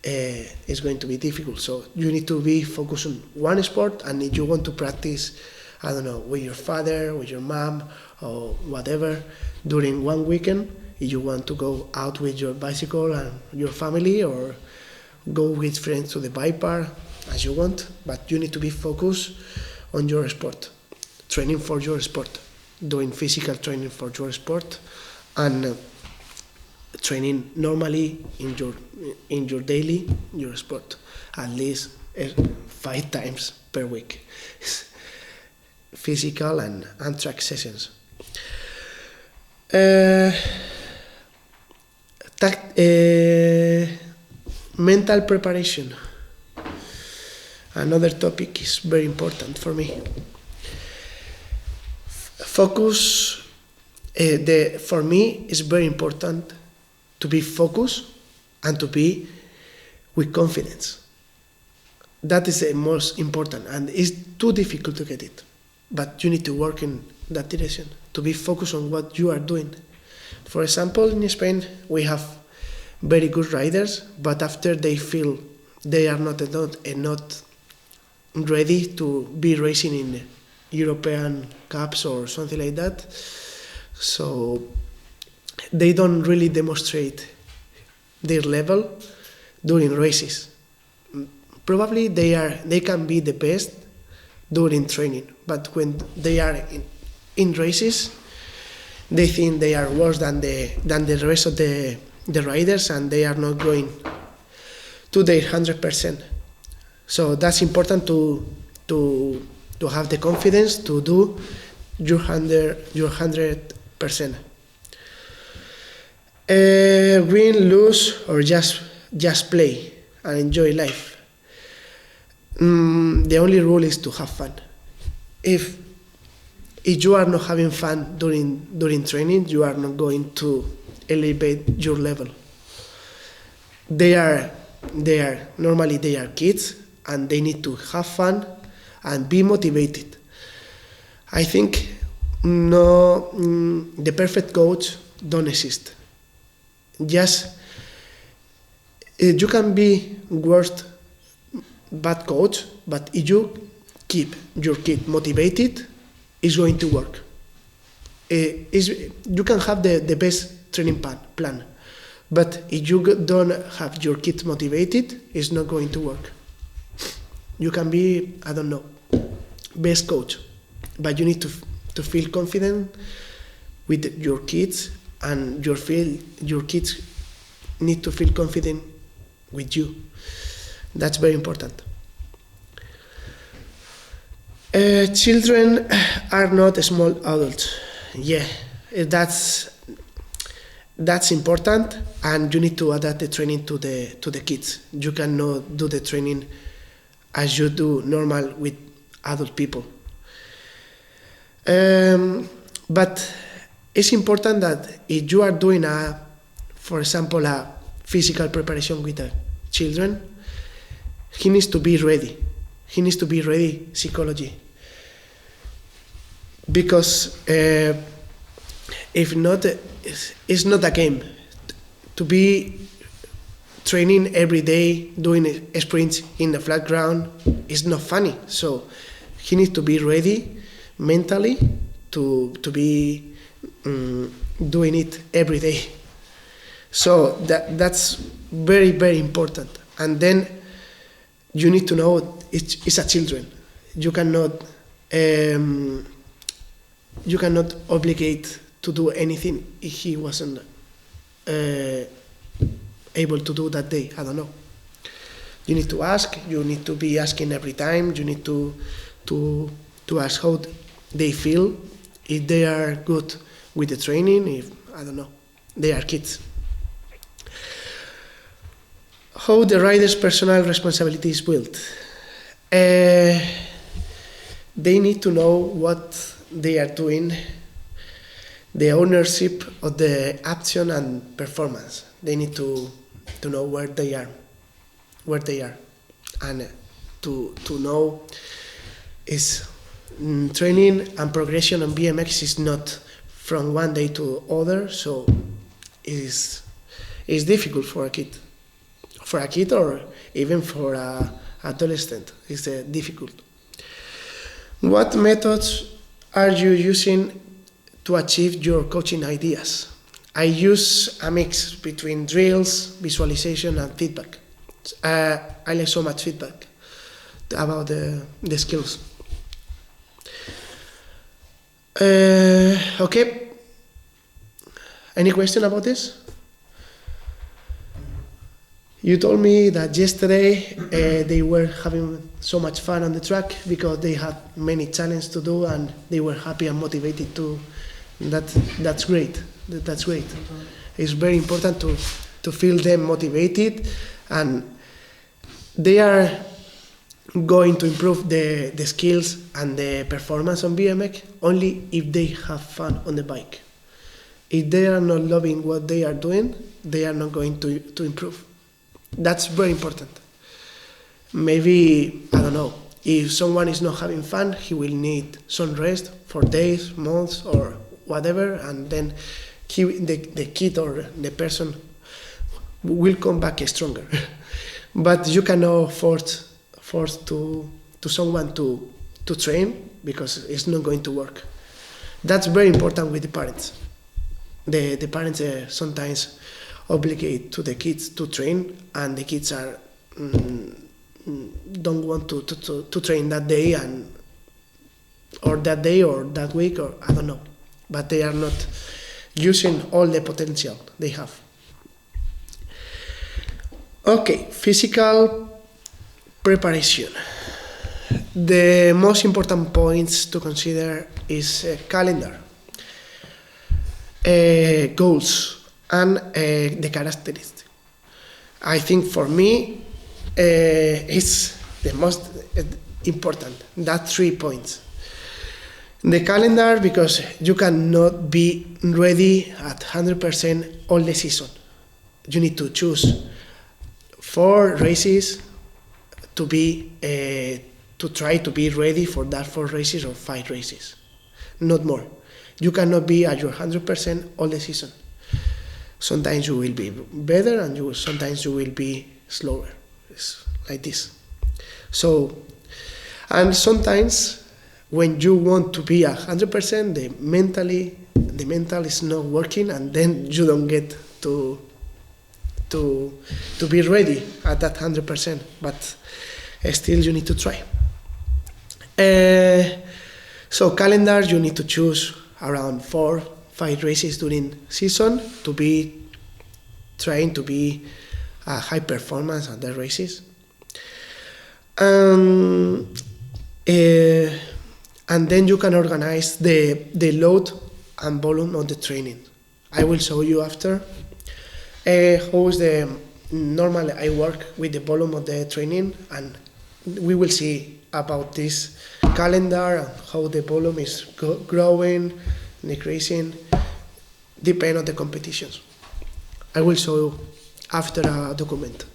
it's going to be difficult. So you need to be focused on one sport, and if you want to practice, I don't know, with your father, with your mom, or whatever, during one weekend, if you want to go out with your bicycle and your family, or go with friends to the bike park, as you want, but you need to be focused on your sport, training for your sport, doing physical training for your sport, and training normally in your daily, your sport, at least 5 times per week. Physical and track sessions. Mental preparation. Another topic is very important for me. Focus, for me, is very important to be focused and to be with confidence. That is the most important, and it's too difficult to get it. But you need to work in that direction, to be focused on what you are doing. For example, in Spain, we have very good riders, but after they feel they are not ready to be racing in European Cups or something like that, so they don't really demonstrate their level during races. Probably they can be the best during training, but when they are in races, they think they are worse than the rest of the riders, and they are not going to their 100%. So that's important to have the confidence to do your 100%. Win, lose, or just play and enjoy life. The only rule is to have fun. If you are not having fun during training, you are not going to elevate your level. They are kids, and they need to have fun and be motivated. I think the perfect coach don't exist. Just you can be worst bad coach, but if you keep your kid motivated, it's going to work. You can have the best training plan, but if you don't have your kids motivated, it's not going to work. You can be, I don't know, best coach, but you need to feel confident with your kids, and your kids need to feel confident with you. That's very important. Children are not small adults. Yeah, that's important, and you need to adapt the training to the kids. You cannot do the training as you do normal with adult people. But it's important that if you are doing for example, a physical preparation with the children, he needs to be ready. He needs to be ready psychology. Because if not, it's not a game. To be training every day, doing sprints in the flat ground, is not funny. So he needs to be ready mentally to be doing it every day. So that's very, very important. And then you need to know it's a children. You cannot obligate to do anything if he wasn't able to do that day. I don't know. You need to ask. You need to be asking every time. You need to ask how they feel, if they are good with the training, if, I don't know, they are kids. How the rider's personal responsibility is built. They need to know what they are doing, the ownership of the action and performance. They need to know where they are, and to know is training and progression on BMX is not from one day to other, so it's difficult for a kid. For a kid or even for an adolescent, it's difficult. What methods are you using to achieve your coaching ideas? I use a mix between drills, visualization, and feedback. I like so much feedback about the skills. Okay. Any question about this? You told me that yesterday they were having so much fun on the track because they had many challenges to do and they were happy and motivated to. That's great. That's great. It's very important to feel them motivated, and they are going to improve the skills and the performance on BMX only if they have fun on the bike. If they are not loving what they are doing, they are not going to improve. That's very important. Maybe, I don't know, if someone is not having fun, he will need some rest for days, months, or whatever, and then the kid or the person will come back stronger. But you cannot force to someone to train, because it's not going to work. That's very important with the parents. The parents sometimes obligate to the kids to train, and the kids are don't want to train that day or that week, or I don't know, but they are not using all the potential they have. Okay, physical preparation. The most important points to consider is calendar, goals, and the characteristics. I think for me it's the most important, that 3 points. The calendar, because you cannot be ready at 100% all the season. You need to choose 4 races to try to be ready for that 4 races or 5 races, not more. You cannot be at your 100% all the season. Sometimes you will be better, and sometimes you will be slower. It's like this. So, and sometimes when you want to be 100%, the mental is not working, and then you don't get to be ready at that 100%. But still, you need to try. So calendar, you need to choose around 4-5 races during season to be trying to be a high performance at the races. And then you can organize the load and volume of the training. I will show you after how is normally I work with the volume of the training, and we will see about this calendar and how the volume is growing, decreasing, depend on the competitions. I will show you after a document.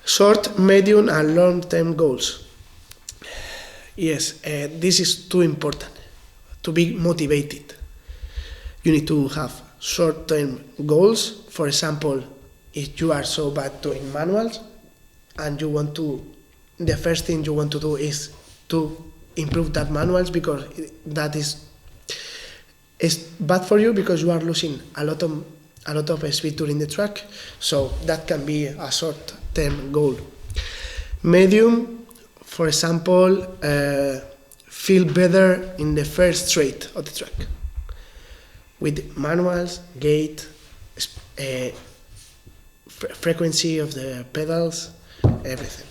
Short, medium, and long-term goals. Yes, this is too important to be motivated. You need to have short-term goals. For example, if you are so bad doing manuals and you want to, the first thing you want to do is to improve that manuals, because that is bad for you, because you are losing a lot of speed during the track. So that can be a short-term goal. Medium, for example, feel better in the first straight of the track with manuals, gait, frequency of the pedals, everything.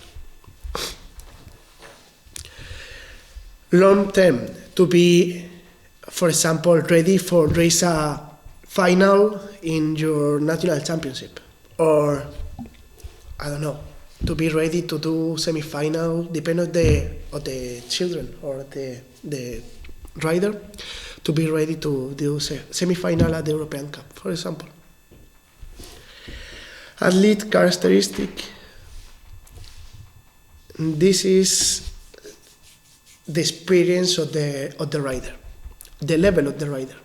Long term, to be, for example, ready for race a final in your national championship, or I don't know, to be ready to do semi-final, depending on the children or the rider, to be ready to do semi-final at the European Cup, for example. Athlete characteristic. This is the experience of the rider, the level of the rider.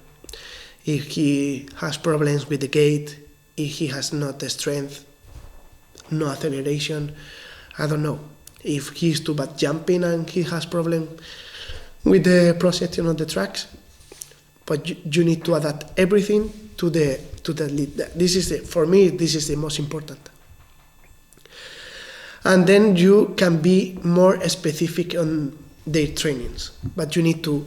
If he has problems with the gait, if he has not the strength, no acceleration, I don't know. If he's too bad jumping and he has problem with the procession of the tracks, but you need to adapt everything to the lead. This is for me, this is the most important. And then you can be more specific on their trainings, but you need to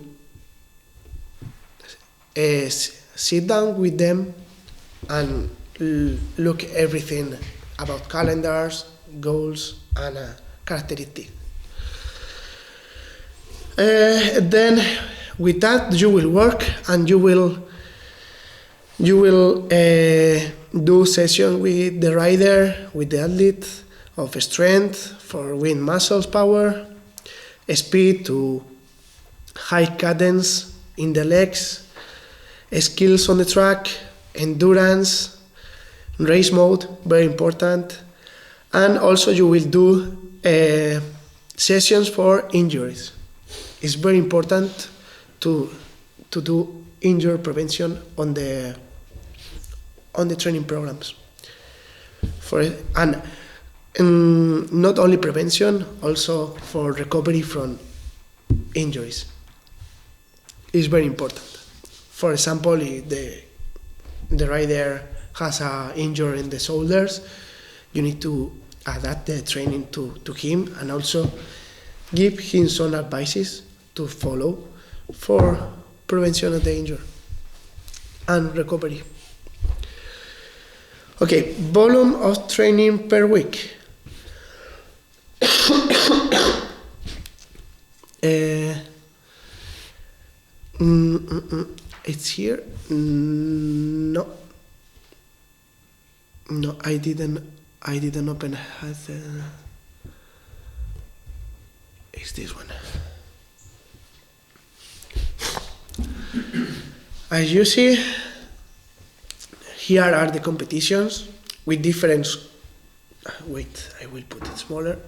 sit down with them and look everything about calendars, goals, and characteristics. Then with that you will work, and you will do session with the rider, with the athlete, of strength for wind muscles power, speed to high cadence in the legs, skills on the track, endurance, race mode, very important. And also you will do sessions for injuries. It's very important to do injury prevention on the training programs. And not only prevention, also for recovery from injuries. It's very important. For example, if the rider has an injury in the shoulders, you need to adapt the training to him and also give him some advices to follow for prevention of the injury and recovery. Okay, volume of training per week. It's here. No, I didn't open it. It's this one. As you see, here are the competitions with different. Wait, I will put it smaller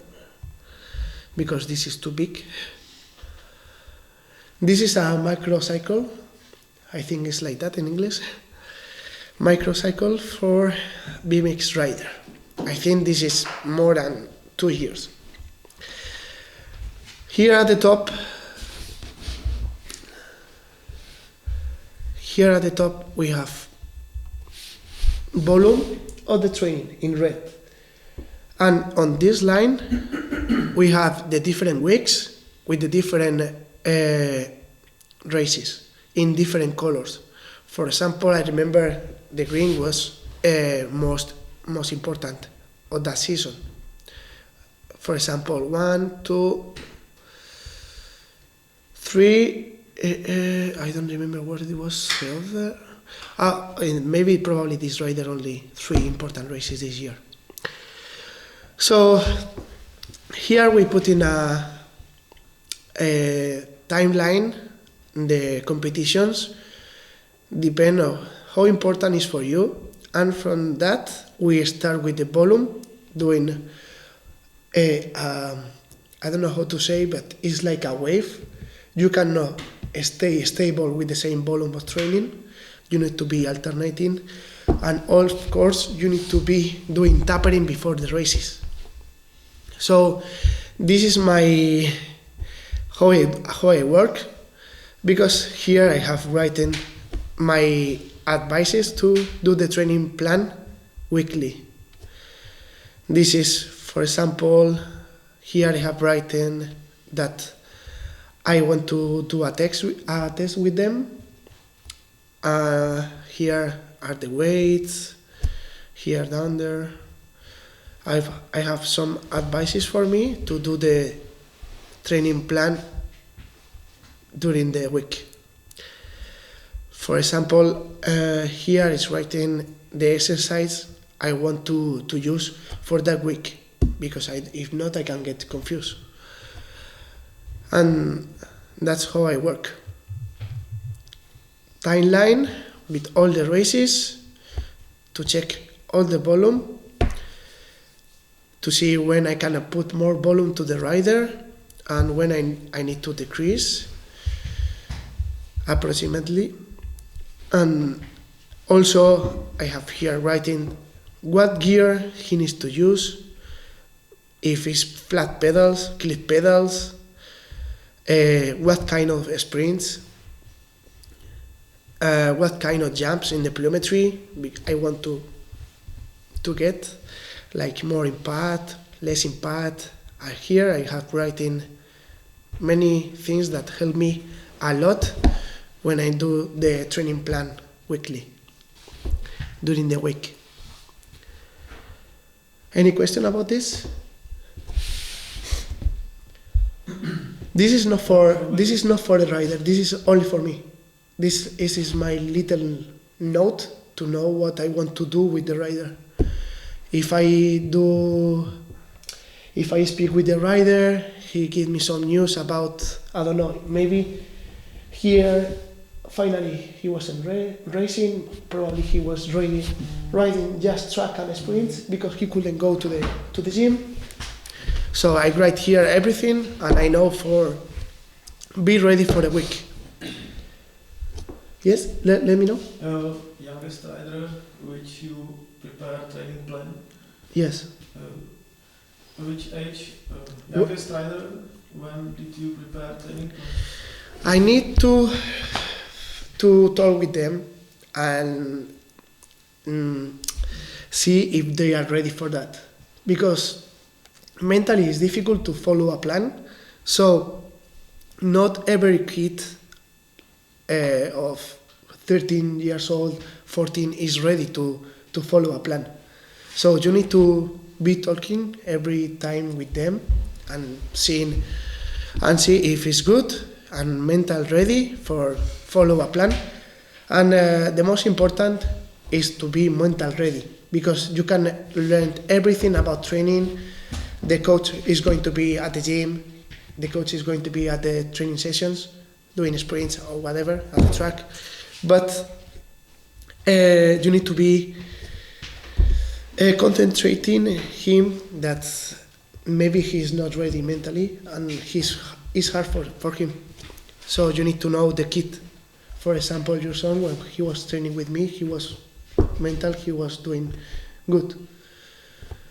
because this is too big. This is a microcycle. I think it's like that in English. Microcycle for BMX rider. I think this is more than 2 years. Here at the top, we have volume of the training in red. And on this line, we have the different weeks with the different races in different colors. For example, I remember the green was most important of that season. For example, 1, 2, 3. I don't remember what it was. The other. Maybe probably this rider only 3 important races this year. So here we put in a timeline the competitions depend on how important is for you, and from that we start with the volume doing I don't know how to say, but it's like a wave. You cannot stay stable with the same volume of training. You need to be alternating, and of course you need to be doing tapering before the races. So this is my how I work, because here I have written my advices to do the training plan weekly. This is, for example, here I have written that I want to do a test with them. Here are the weights, here down there. I have some advices for me to do the training plan during the week. For example, here is writing the exercise I want to use for that week, because if not I can get confused. And that's how I work. Timeline with all the races, to check all the volume, to see when I can put more volume to the rider and when I need to decrease approximately. And also I have here writing what gear he needs to use, if it's flat pedals, clip pedals, what kind of sprints, what kind of jumps in the plyometry I want to get, like more impact, less impact. Here I have written many things that help me a lot when I do the training plan weekly, during the week. Any question about this? This is not for the rider. This is only for me. This is my little note to know what I want to do with the rider. If I do If I speak with the rider, he gives me some news about, I don't know, maybe here finally he wasn't racing, probably he was riding just track and sprints because he couldn't go to the gym. So I write here everything, and I know for be ready for the week. Yes, let me know. Youngest rider which you prepare training plan? Yes. Which age? Youngest rider, when did you prepare training plan? I need to talk with them and see if they are ready for that, because mentally it's difficult to follow a plan. So not every kid of 13 years old, 14 is ready to follow a plan. So you need to be talking every time with them and see if it's good and mental ready for follow a plan. And the most important is to be mental ready, because you can learn everything about training. The coach is going to be at the gym, the coach is going to be at the training sessions, doing sprints or whatever at the track. But you need to be concentrating him that maybe he's not ready mentally and it's hard for him. So you need to know the kid. For example, your son, when he was training with me, he was mental, he was doing good.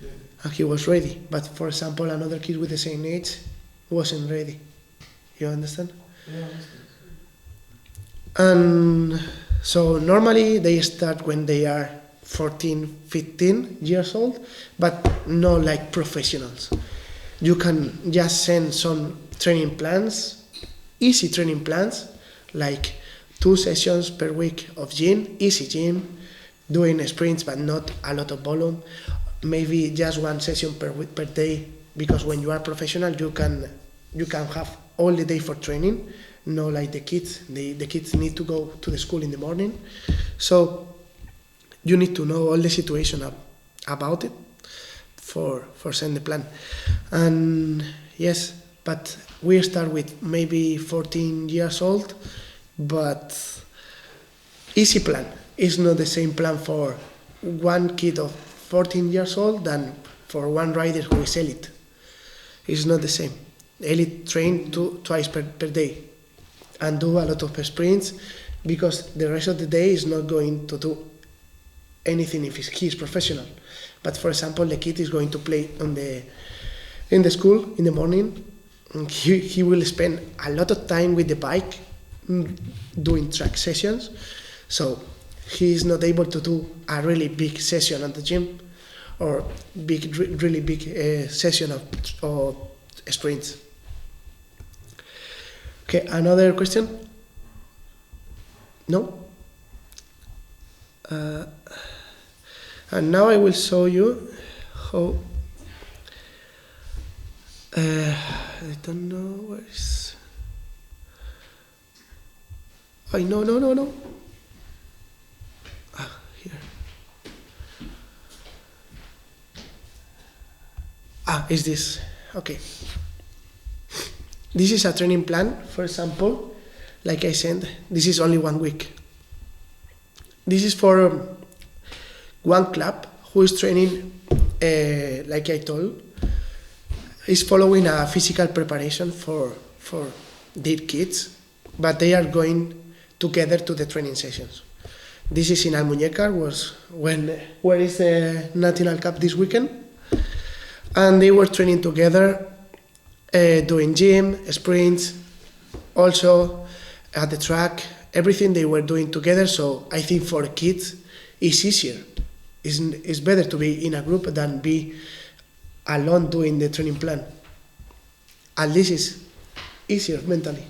Yeah. And he was ready. But for example, another kid with the same age wasn't ready. You understand? Yeah, I understand. And so normally they start when they are 14, 15 years old, but not like professionals. You can just send some training plans, easy training plans, like 2 sessions per week of gym, easy gym, doing sprints but not a lot of volume, maybe just 1 session per week, per day, because when you are professional you can have all the day for training, not like the kids. The kids need to go to the school in the morning, so you need to know all the situation about it for send the plan. And yes, but we start with maybe 14 years old, but easy plan. It's not the same plan for one kid of 14 years old than for one rider who is elite. It's not the same. Elite train twice per day and do a lot of sprints, because the rest of the day is not going to do anything if he is professional. But for example, the kid is going to play in the school in the morning. He will spend a lot of time with the bike doing track sessions, so he is not able to do a really big session at the gym or really big session of sprints. Okay, another question? No? And now I will show you how I don't know where is. Oh, no. Here. Is this. Okay. This is a training plan, for example. Like I said, this is only 1 week. This is for one club who is training, like I told, is following a physical preparation for their kids, but they are going together to the training sessions. This is in Almuñécar, where is the National Cup this weekend, and they were training together, doing gym, sprints, also at the track, everything they were doing together. So I think for kids it's easier. It's better to be in a group than be alone doing the training plan. At least it's easier mentally.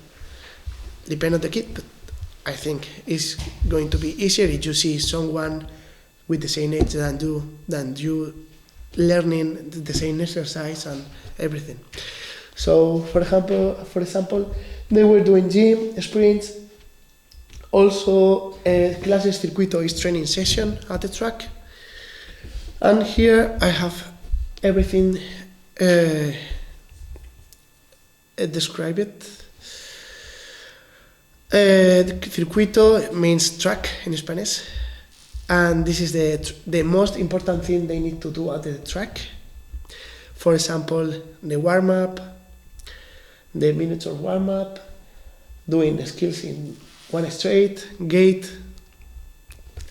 Depends on the kid, but I think it's going to be easier if you see someone with the same age than you learning the same exercise and everything. So for example, they were doing gym, sprints, also Clases Circuito is training session at the track. And here I have everything describe it. Circuito means track in Spanish, and this is the most important thing they need to do at the track. For example, the warm-up, the minutes of warm-up, doing the skills in one straight, gate,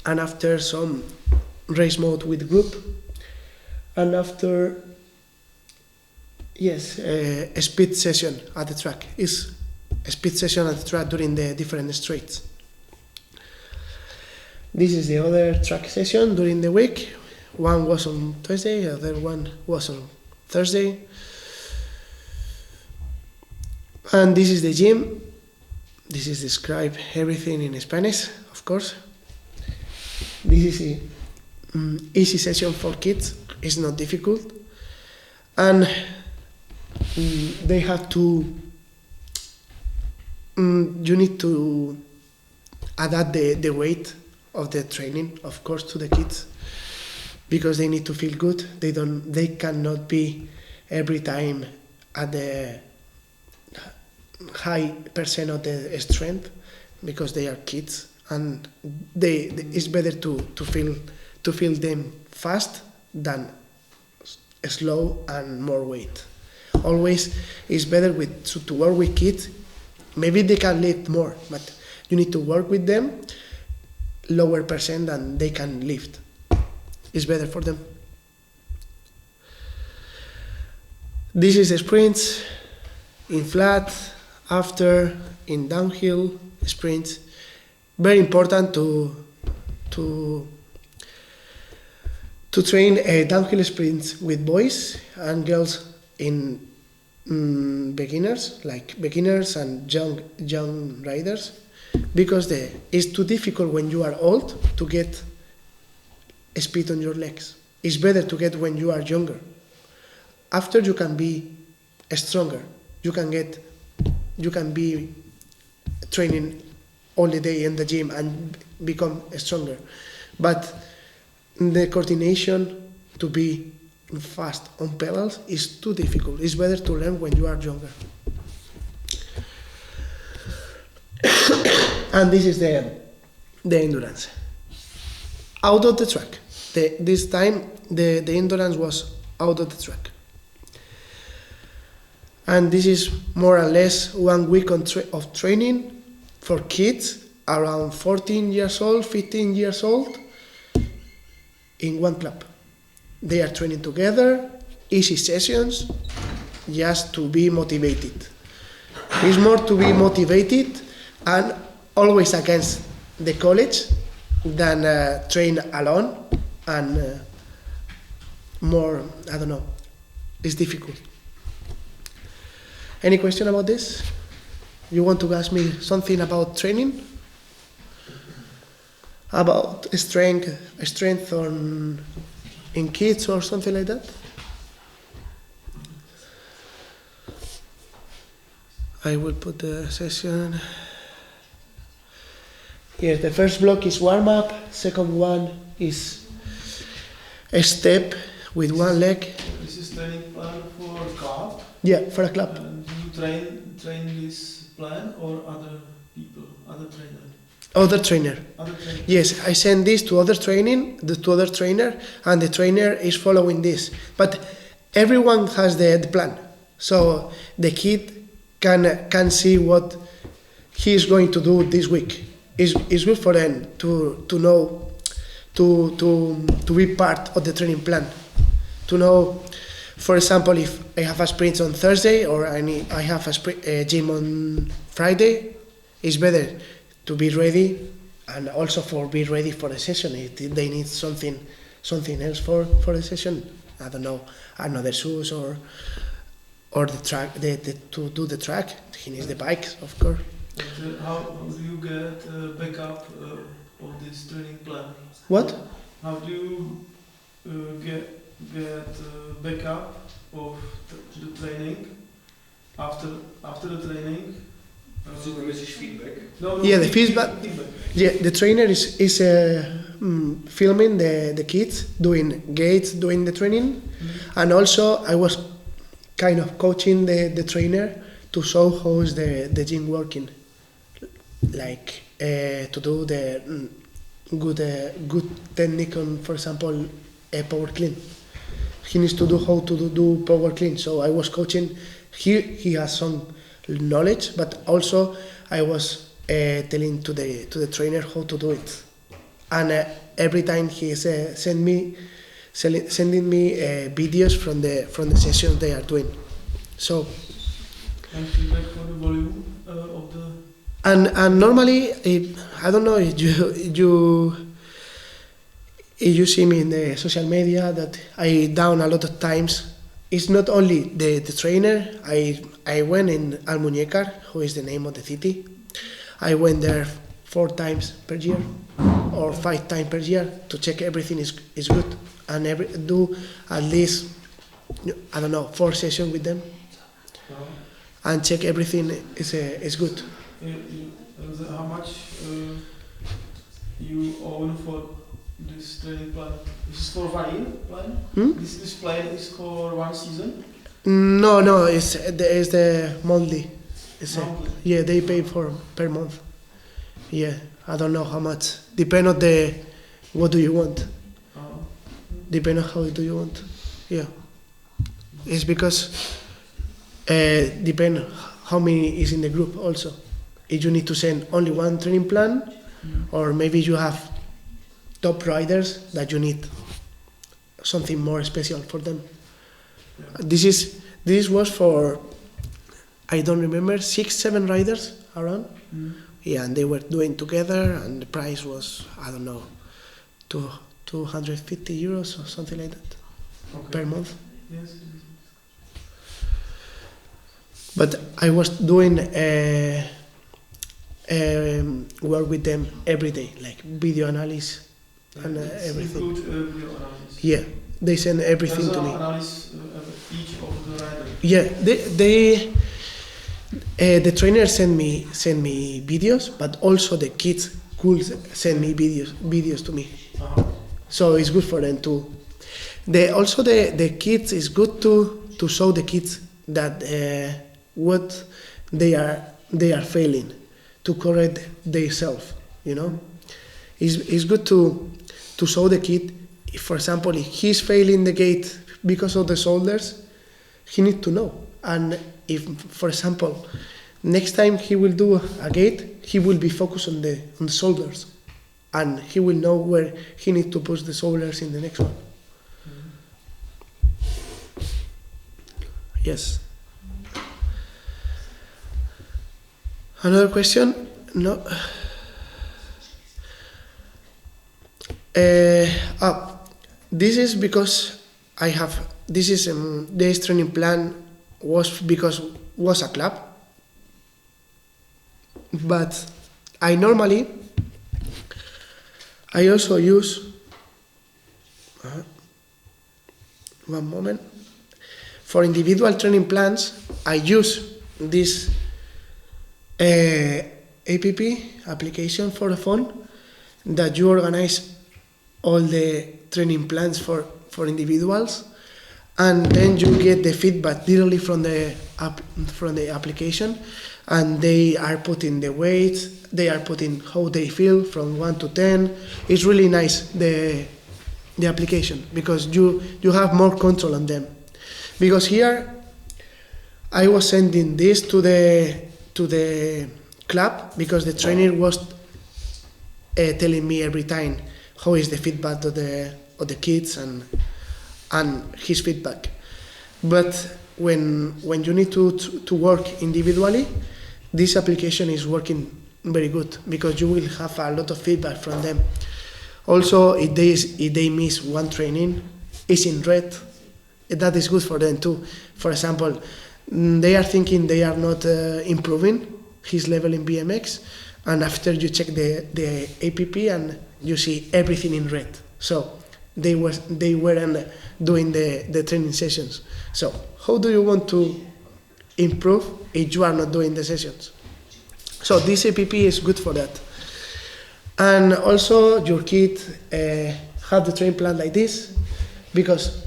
and after some race mode with group, and after, yes, a speed session at the track. Is a speed session at the track during the different straights. This is the other track session during the week. One was on Thursday, the other one was on Thursday. And this is the gym. This is describe everything in Spanish, of course. This is an easy session for kids. It's not difficult. And they have to, you need to adapt the weight of the training, of course, to the kids, because they need to feel good. They cannot be every time at the high percent of the strength, because they are kids, and it's better to feel them fast than slow and more weight. Always it's better to work with kids. Maybe they can lift more, but you need to work with them lower percent than they can lift. It's better for them. This is the sprints in flat, after, in downhill sprints. Very important to train downhill sprints with boys and girls in beginners and young riders, because it's too difficult when you are old to get speed on your legs. It's better to get when you are younger. After you can be stronger. You can be training all the day in the gym and become stronger. But the coordination to be fast on pedals is too difficult. It's better to learn when you are younger. And this is the endurance. Out of the track. This time the endurance was out of the track. And this is more or less 1 week of training for kids around 14 years old, 15 years old, in one club. They are training together, easy sessions, just to be motivated. It's more to be motivated and always against the college than train alone and more, I don't know, it's difficult. Any question about this? You want to ask me something about training? About strength in kids or something like that? I will put the session. Yes, the first block is warm-up, second one is a step with one leg. This is training plan for a club? Yeah, for a club. Do you train this plan or other people, other trainers? Other trainer. Other trainer. Yes, I send this to other trainer, and the trainer is following this. But everyone has the plan, so the kid can see what he is going to do this week. It's good for them to know, to be part of the training plan, to know. For example, if I have a sprint on Thursday or I have a gym on Friday, it's better to be ready, and also for be ready for the session. If they need something else for the session, I don't know, another shoes or the track, to do the track. He needs the bikes, of course. How do you get backup of this training plan? What? How do you get backup of the training after the training? Feedback. No, Yeah, the feedback. Yeah, the trainer is filming the kids doing gates, doing the training, and also I was kind of coaching the trainer to show how is the gym working, like to do the good technique on, for example, a power clean. He needs to do how to do power clean. So I was coaching. He has some knowledge, but also I was telling to the trainer how to do it. And every time he sending me videos from the sessions they are doing. So. And feedback for the volume of the. And normally, I don't know if you see me in the social media that I down a lot of times. It's not only the trainer. I went in Almuñécar, who is the name of the city. I went there 4 times per year or 5 times per year to check everything is good and do at least, I don't know, 4 sessions with them and check everything is good. How much you own for this training plan? This is for 1 year plan? This plan is for 1 season? No, it's the monthly. Monthly? Yeah, they pay per month. Yeah, I don't know how much. Depend on what do you want. Depend on how do you want. Yeah. It's because depend how many is in the group also. If you need to send only 1 training plan, or maybe you have top riders that you need something more special for them. Yeah. This was for, I don't remember, 6-7 riders around. Yeah, and they were doing together, and the price was, I don't know, 250 euros or something like that per month. Yes. But I was doing work with them every day, like video analysis and everything. Video analysis. Yeah, they send everything to me. Analyze each of the riders. Yeah, the trainers send me videos, but also the kids could send me videos to me. So it's good for them too. Also the kids, is good to show the kids that what they are failing, to correct themselves. You know, it's good to show the kid. If, for example, if he's failing the gait because of the shoulders, he needs to know. And if, for example, next time he will do a gait, he will be focused on the shoulders, and he will know where he needs to push the shoulders in the next one. Yes. Another question? No. This is because I have. This training plan was a club, but I also use. One moment. For individual training plans, I use this app application for the phone that you organize all the training plans for individuals, and then you get the feedback directly from the application, and they are putting the weights, they are putting how they feel from 1 to 10. It's really nice, the application, because you have more control on them. Because here I was sending this to the club because the trainer was telling me every time how is the feedback of the kids and his feedback. But when you need to work individually, this application is working very good because you will have a lot of feedback from them. Also, if they miss one training, it's in red. That is good for them too. For example, they are thinking they are not improving his level in BMX, and after you check the app and you see everything in red. So they weren't doing the training sessions. So how do you want to improve if you are not doing the sessions? So this app is good for that. And also your kid have the training plan like this because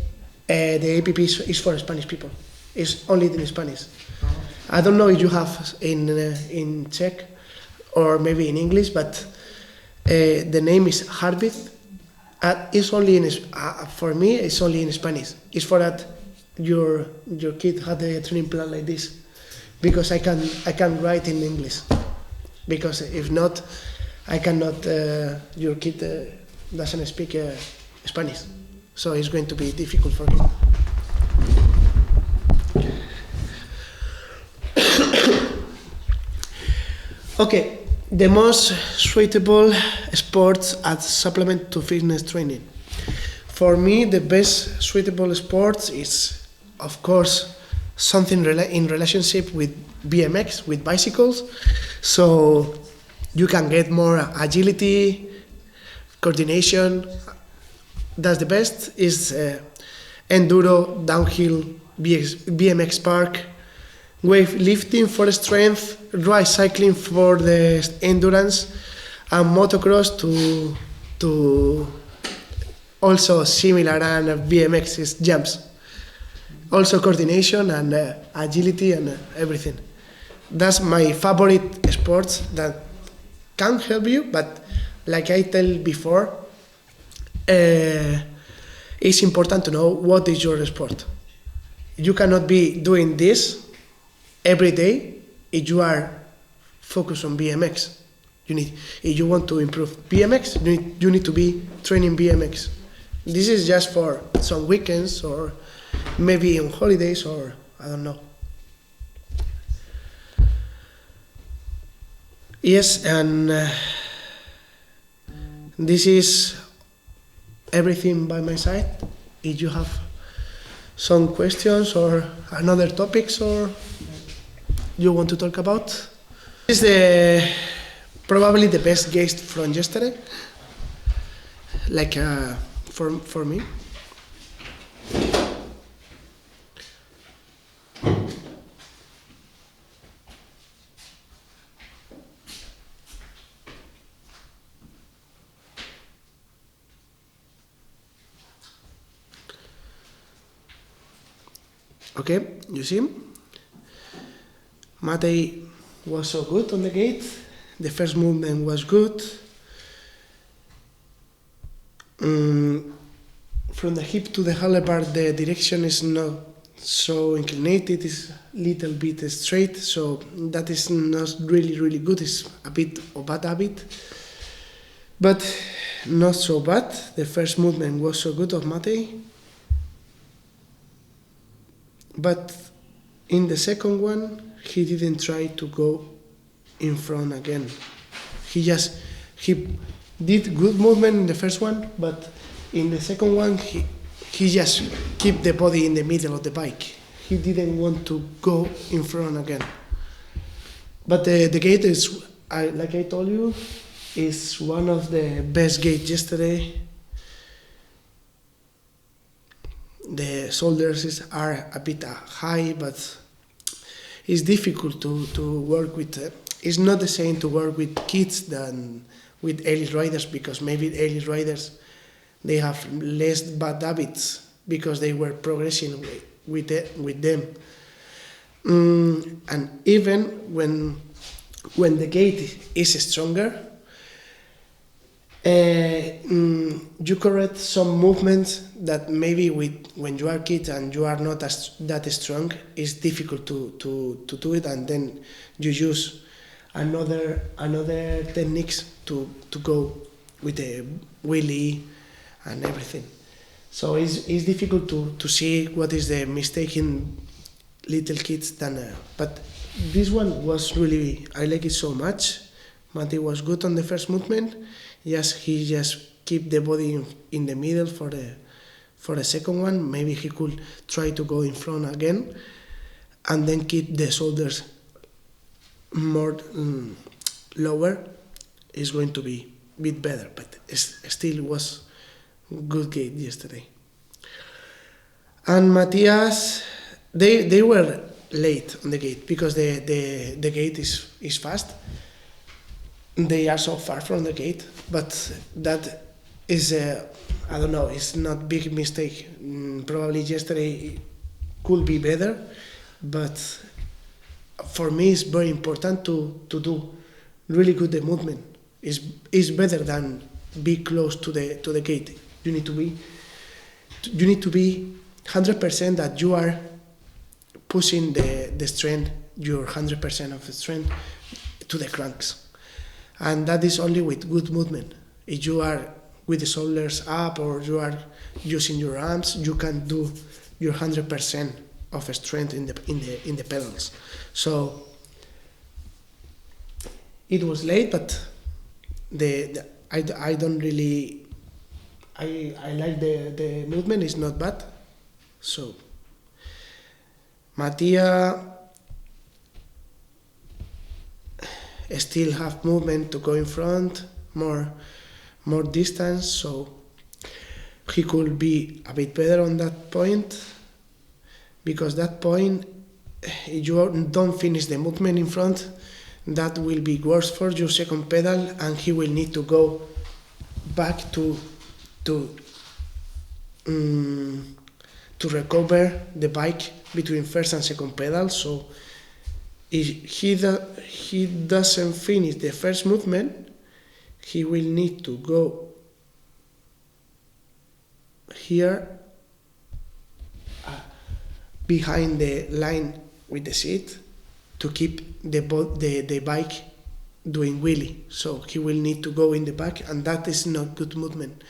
the app is for Spanish people. It's only in Spanish. I don't know if you have in Czech or maybe in English, but the name is Heartbeat. It's only for me. It's only in Spanish. It's for that your kid had a training plan like this, because I can write in English, because if not, I cannot. Your kid doesn't speak Spanish, so it's going to be difficult for him. Okay, the most suitable sports as supplement to fitness training. For me, the best suitable sports is, of course, something in relationship with BMX, with bicycles. So you can get more agility, coordination. That's the best. Is enduro, downhill, BMX park, weightlifting for strength, ride cycling for the endurance, and motocross to also similar and BMX is jumps. Also coordination and agility and everything. That's my favorite sports that can help you, but like I tell before, it's important to know what is your sport. You cannot be doing this every day if you are focused on BMX. If you want to improve BMX, you need to be training BMX. This is just for some weekends or maybe on holidays, or I don't know. Yes, and this is everything by my side. If you have some questions or another topics or you want to talk about. This is probably the best guest from yesterday, like for me. Okay, you see, Matej was so good on the gate. The first movement was good. From the hip to the handlebar, the direction is not so inclinated, it's a little bit straight, so that is not really good. It's a bit of bad habit, but not so bad. The first movement was so good of Matej. But in the second one, he didn't try to go in front again. He did good movement in the first one, but in the second one, he just kept the body in the middle of the bike. He didn't want to go in front again. But the gate is, like I told you, is one of the best gates yesterday. The shoulders are a bit high, but it's difficult to work with. It's not the same to work with kids than with elite riders, because maybe elite riders, they have less bad habits because they were progressing with them. And even when the gait is stronger, you correct some movements that maybe when you are a kid and you are not that strong, it's difficult to do it, and then you use another techniques to go with the wheelie and everything. So it's difficult to see what is the mistake in little kids but this one was really, I like it so much. Matej was good on the first movement. Yes, he just keep the body in the middle for the second one. Maybe he could try to go in front again, and then keep the shoulders more lower. Is going to be a bit better, but it still was good gait yesterday. And Matthias, they were late on the gate because the gate is fast. They are so far from the gate, but that is I don't know, it's not big mistake. Probably yesterday could be better, but for me it's very important to do really good the movement. Is better than be close to the gate. You need to be 100% that you are pushing the strength, your 100% of the strength to the cranks, and that is only with good movement. If you are with the shoulders up or you are using your arms, you can do your 100% of strength in the pedals. So it was late, but I don't really I like the movement. It's not bad. So Mattia still have movement to go in front, more distance, so he could be a bit better on that point, because that point, if you don't finish the movement in front, that will be worse for your second pedal, and he will need to go back to recover the bike between first and second pedal. So if he doesn't finish the first movement, he will need to go here behind the line with the seat to keep the bike doing wheelie. So he will need to go in the back, and that is not good movement.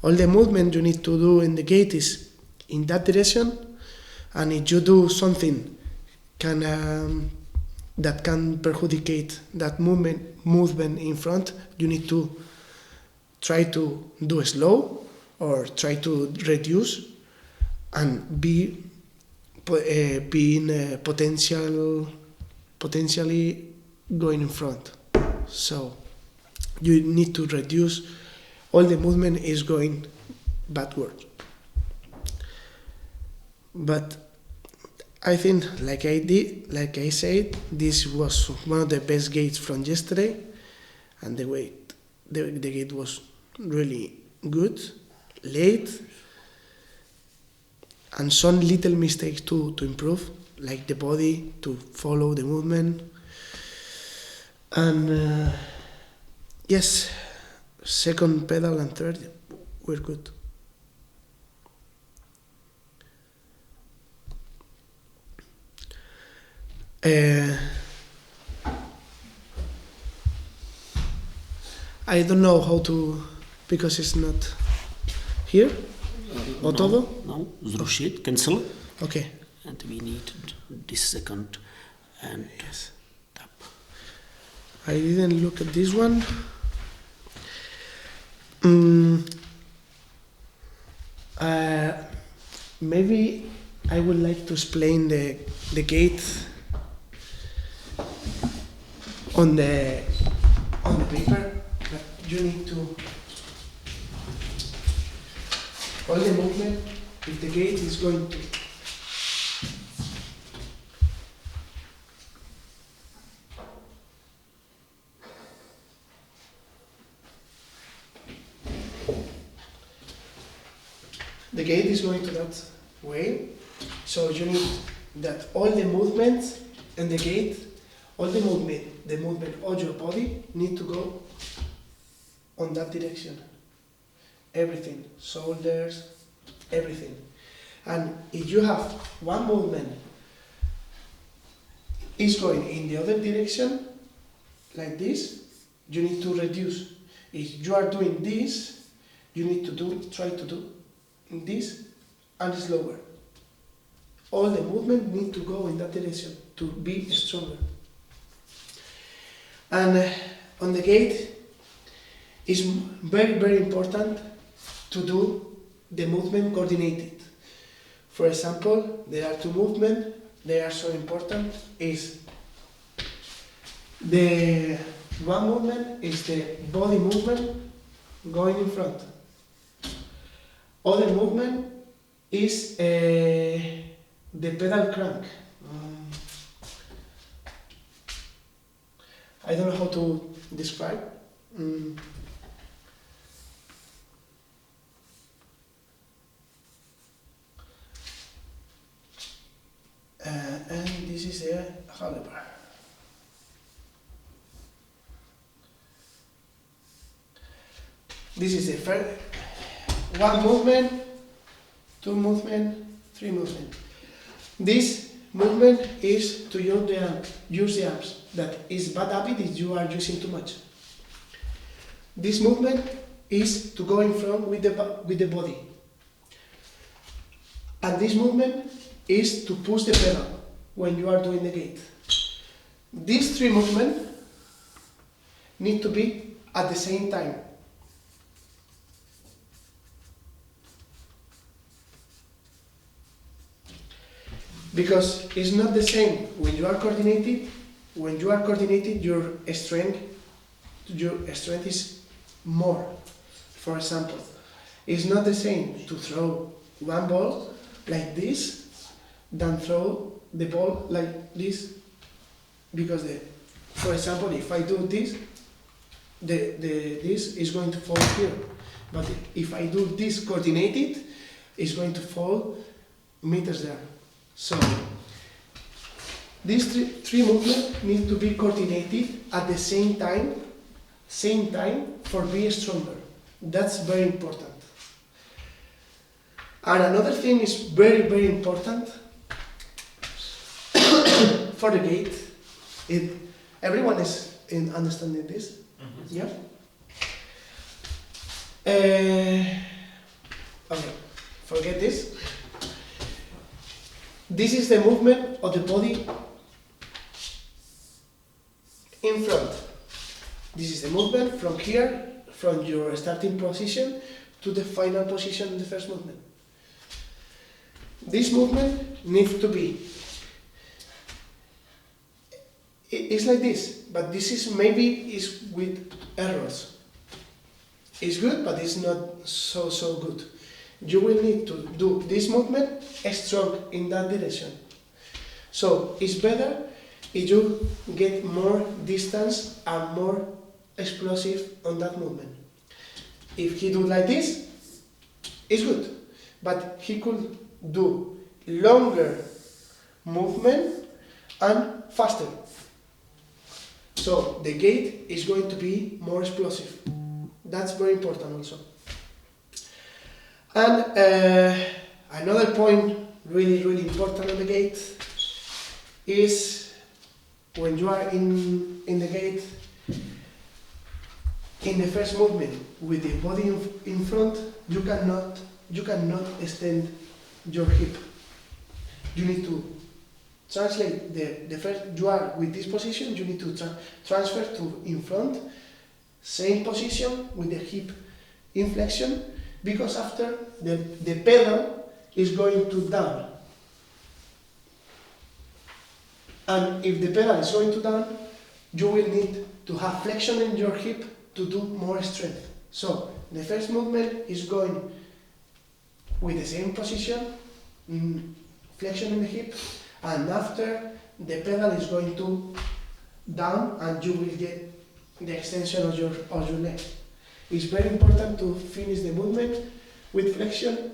All the movement you need to do in the gate is in that direction, and if you do something that can perjudicate that movement in front, you need to try to do slow or try to reduce and be potentially going in front. So you need to reduce. All the movement is going backwards. But I think, like I said, this was one of the best gates from yesterday, and the gate was really good, late, and some little mistakes to improve, like the body to follow the movement. And yes, second pedal and third were good. I don't know how to, because it's not here. O todo? No, zrušit, cancel. Okay. And we need this second and Yes. tap. I didn't look at this one. Maybe I would like to explain the gate on the paper, but you need to all the movement. If the gate is going to the gate is going to that way, so you need that all the movements and the gate, all the movement of your body need to go on that direction. Everything, shoulders, everything. And if you have one movement is going in the other direction, like this, you need to reduce. If you are doing this, you need to try to do this and slower. All the movement need to go in that direction to be stronger. And on the gate, it's very, very important to do the movement coordinated. For example, there are two movements, they are so important. Is the one movement is the body movement going in front. Other movement is the pedal crank. I don't know how to describe. handlebar. This is the first one movement, two movement, three movement. This movement is to use the arms. That is bad habit if you are using too much. This movement is to go in front with the body. And this movement is to push the pedal when you are doing the gate. These three movements need to be at the same time. Because it's not the same when you are coordinated. When you are coordinated, your strength is more. For example, it's not the same to throw one ball like this than throw the ball like this, because for example, if I do this, this is going to fall here. But if I do this coordinated, it's going to fall meters there. So these three movements need to be coordinated at the same time for being stronger. That's very important. And another thing is very, very important for the gate. Everyone is understanding this? Mm-hmm. Yeah? Okay, forget this. This is the movement of the body in front. This is the movement from here, from your starting position to the final position in the first movement. This movement needs to be, it's like this, but this is is with errors. It's good, but it's not so good. You will need to do this movement strong in that direction. So it's better if you get more distance and more explosive on that movement. If he do like this, it's good, but he could do longer movement and faster. So the gate is going to be more explosive. That's very important also. And another point really, really important on the gate is when you are in the gate, in the first movement with the body in front, you cannot extend your hip. You need to translate the first, you are with this position, you need to transfer to in front, same position with the hip inflection, because after the pedal is going to down. And if the pedal is going to down, you will need to have flexion in your hip to do more strength. So the first movement is going with the same position, flexion in the hip, and after the pedal is going to down and you will get the extension of your leg. It's very important to finish the movement with flexion.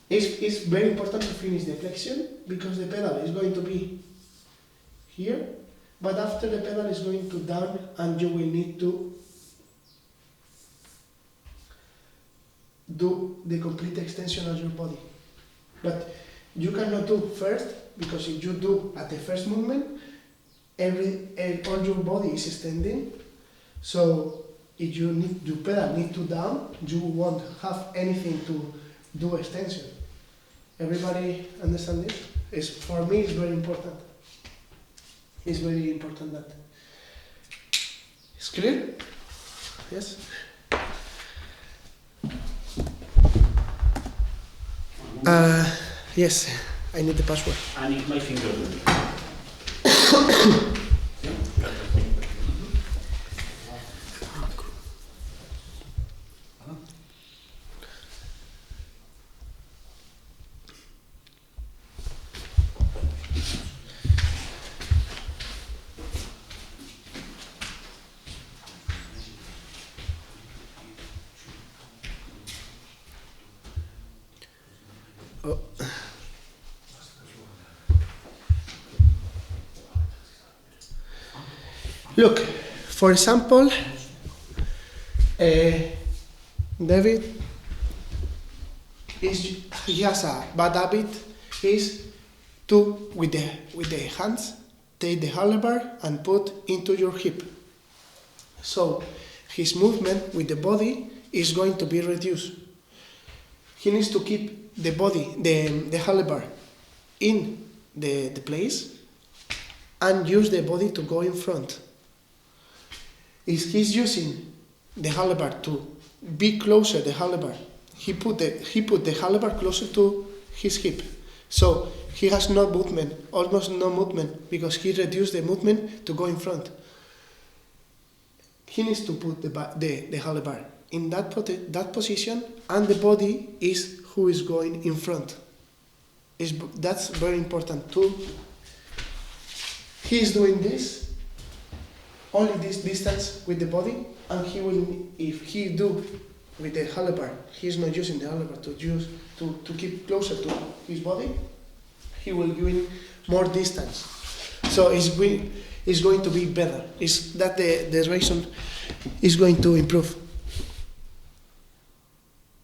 It's very important to finish the flexion because the pedal is going to be here, but after the pedal is going to down and you will need to do the complete extension of your body. But you cannot do first, because if you do at the first movement, all your body is extending. So if your pedal need to down, you won't have anything to do extension. Everybody understand this? For me, it's very important. It's very important that. It's clear? Yes? Yes, I need the password. I need my finger. Oh. Look, for example, David he has a bad habit is to with the hands take the handlebar and put into your hip. So his movement with the body is going to be reduced. He needs to keep the body, the handlebar in the place and use the body to go in front. If he's using the handlebar to be closer the handlebar, he put the handlebar closer to his hip. So he has no movement, almost no movement, because he reduced the movement to go in front. He needs to put the handlebar in that position, and the body is who is going in front. That's very important too. He is doing this, only this distance with the body, and he will, if he do with the handlebar, he is not using the handlebar to keep closer to his body, he will gain more distance. So it's going to be better. Is that the reason is going to improve.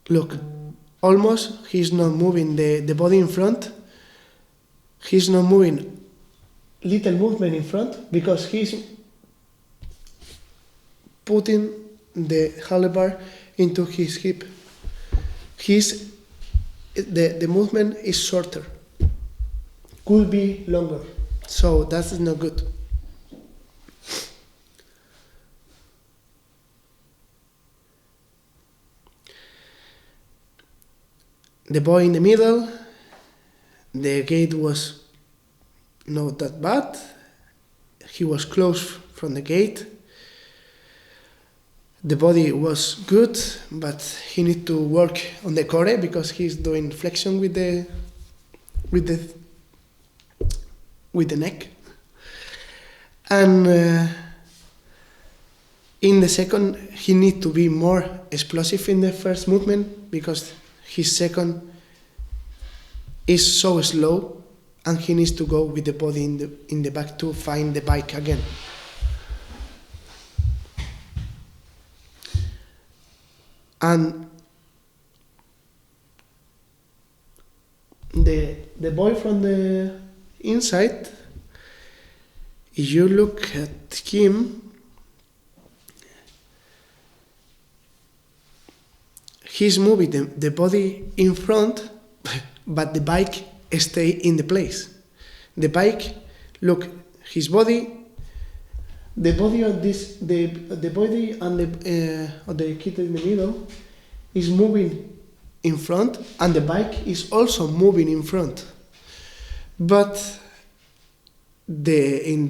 Look, almost he's not moving the body in front. He's not moving little movement in front because he's putting the handlebar into his hip. The movement is shorter, could be longer, so that's not good. The boy in the middle, the gate was not that bad. He was close from the gate. The body was good, but he need to work on the core because he's doing flexion with the neck. And in the second, he need to be more explosive in the first movement because his second is so slow, and he needs to go with the body in the back to find the bike again. And the boy from the inside, if you look at him, he's moving the body in front, but the bike stay in the place. The bike, look, his body, the body of this, the body and the kid in the middle is moving in front, and the bike is also moving in front. But on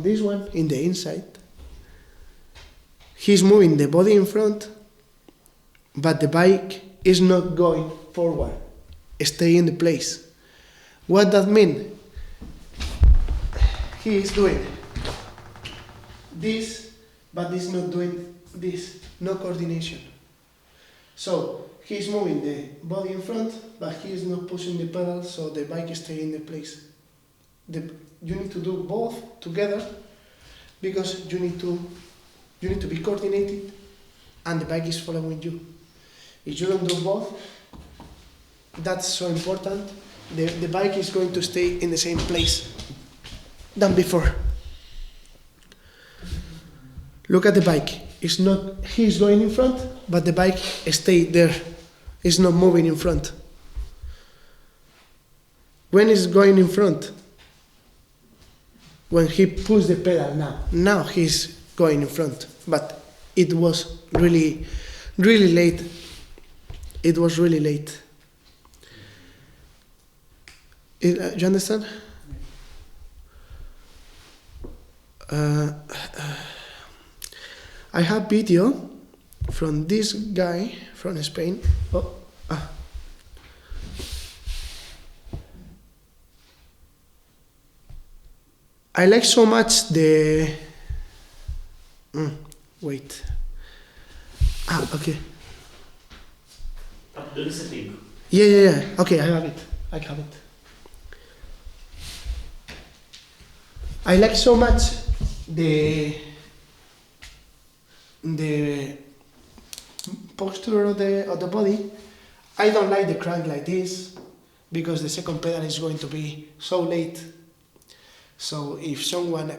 this one, in the inside, he's moving the body in front, but the bike is not going forward, stay in the place. What that mean? He is doing this, but he's not doing this, no coordination. So he's moving the body in front, but he is not pushing the pedal, so the bike stay in the place. You need to do both together because you need to be coordinated, and the bike is following you. If you don't do both, that's so important. The bike is going to stay in the same place than before. Look at the bike. He's going in front, but the bike stay there. It's not moving in front. When it's going in front? When he pulls the pedal now he's going in front. But it was really, really late. It was really late. You understand? I have video from this guy from Spain. I like so much the... wait. Okay. The setting. Yeah. Okay, I have it. I like so much the posture of the body. I don't like the crank like this because the second pedal is going to be so late. So if someone,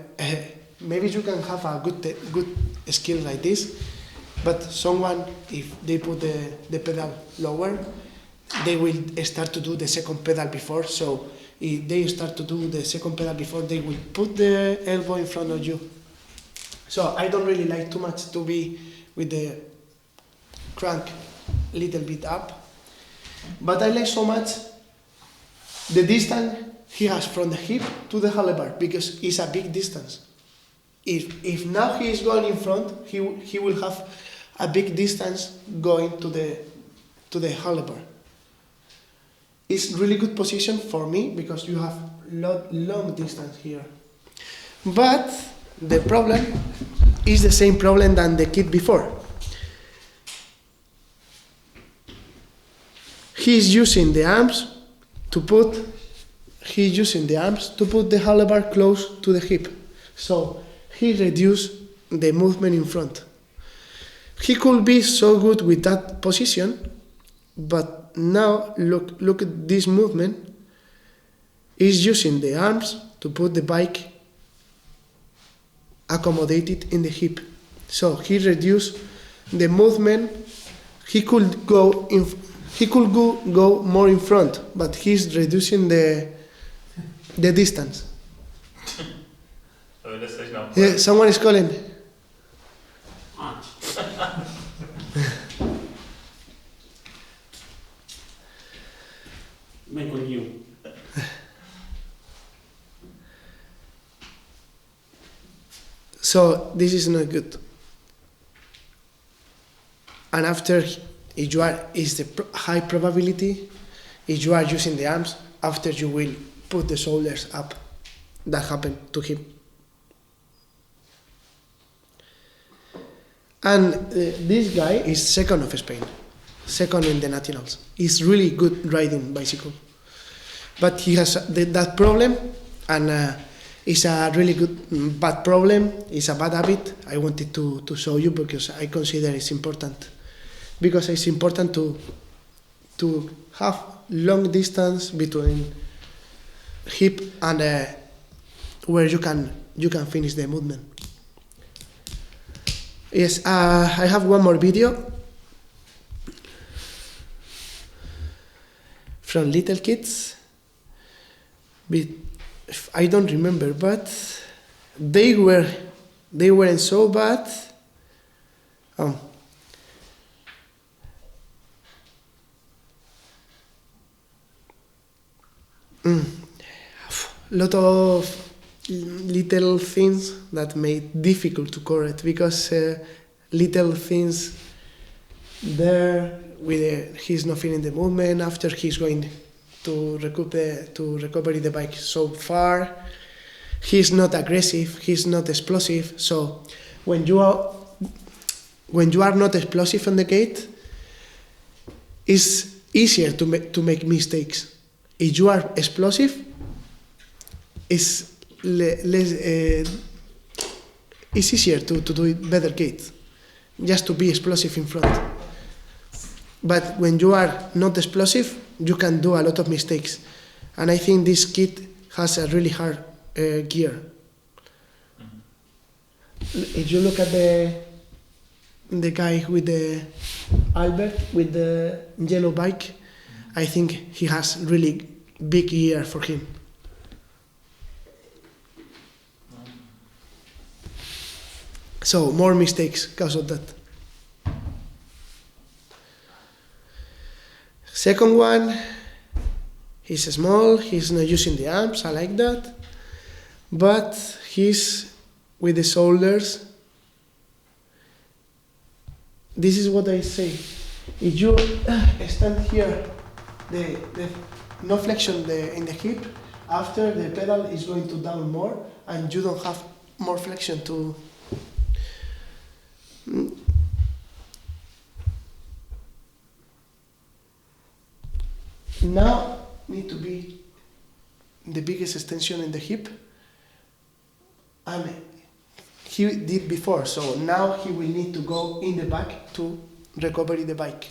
maybe you can have a good skill like this, but someone, if they put the pedal lower, they will start to do the second pedal before. So if they start to do the second pedal before, they will put the elbow in front of you. So I don't really like too much to be with the crank a little bit up, but I like so much the distance he has from the hip to the handlebar, because it's a big distance. If now he is going in front, he will have a big distance going to the handlebar. It's really good position for me because you have long distance here. But the problem is the same problem than the kid before. He's using the arms to put the handlebar close to the hip. So he reduced the movement in front. He could be so good with that position, but now look at this movement. He's using the arms to put the bike accommodated in the hip. So he reduced the movement. He could go more in front, but he's reducing the distance. So this is not Yeah, someone is calling. Make on you. So this is not good. And after, is the high probability, if you are using the arms, after you will put the shoulders up. That happened to him. And this guy is second of Spain, second in the nationals. He's really good riding bicycle, but he has that problem, and it's a really bad problem. It's a bad habit. I wanted to show you because I consider it's important. Because it's important to have long distance between hip and where you can finish the movement. Yes, I have one more video from little kids. I don't remember, but they weren't so bad. Lot of little things that made difficult to correct, because little things there with he's not feeling the movement after he's going to recover the bike so far. He's not aggressive, he's not explosive. So when you are not explosive on the gate, it's easier to make mistakes. If you are explosive, it's easier to do it better gate, just to be explosive in front. But when you are not explosive, you can do a lot of mistakes. And I think this kid has a really hard gear. If you look at the guy with the Albert, with the yellow bike, I think he has really big gear for him. So more mistakes because of that. Second one, he's small, he's not using the arms, I like that. But he's with the shoulders. This is what I say. If you stand here, the no flexion in the hip, after the pedal is going to down more, and you don't have more flexion to. now need to be the biggest extension in the hip, and he did before, so now he will need to go in the back to recover the bike.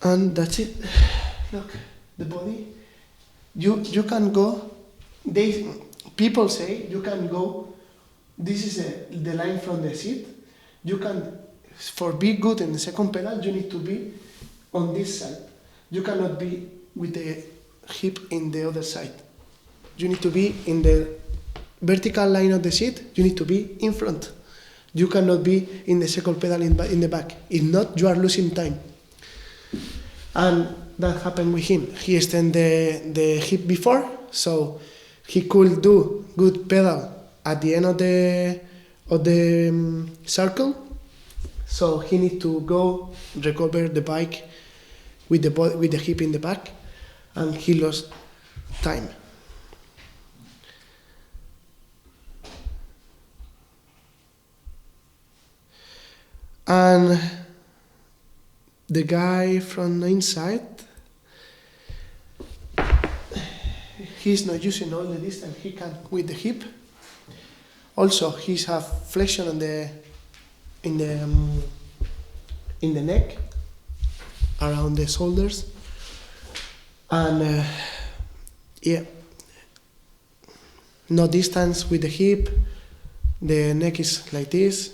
And that's it. Look, the body. You can go. People say you can go. This is the line from the seat. You can, for be good in the second pedal, you need to be on this side. You cannot be with the hip in the other side. You need to be in the vertical line of the seat. You need to be in front. You cannot be in the second pedal in the back. If not, you are losing time. And that happened with him. He extended the hip before, so he could do good pedal at the end of the circle. So he need to go recover the bike with the hip in the back, and he lost time. And the guy from the inside, he's not using all the distance he can with the hip. Also, he's have flexion in the neck, around the shoulders, and no distance with the hip. The neck is like this,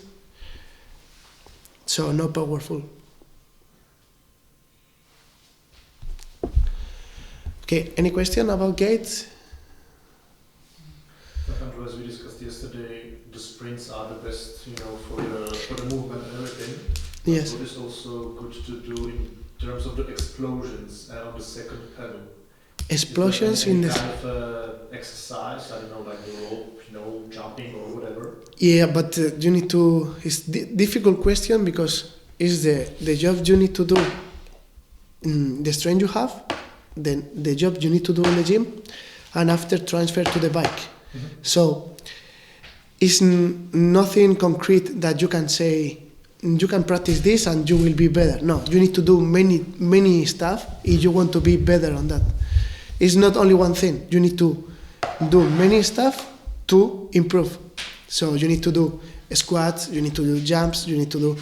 so not powerful. Okay, any question about gates? Alejandro, as we discussed yesterday, the sprints are the best, for the movement and everything. Yes. What is also good to do in terms of the explosions on the second pedal? Explosions in the kind of exercise, I don't know, like the rope, jumping or whatever. Yeah, but you need to. It's difficult question because it's the job you need to do, the strength you have, then the job you need to do in the gym, and after transfer to the bike. Mm-hmm. So it's nothing concrete that you can say. You can practice this and you will be better. No, you need to do many stuff if you want to be better on that. It's not only one thing. You need to do many stuff to improve. So you need to do squats, you need to do jumps, you need to do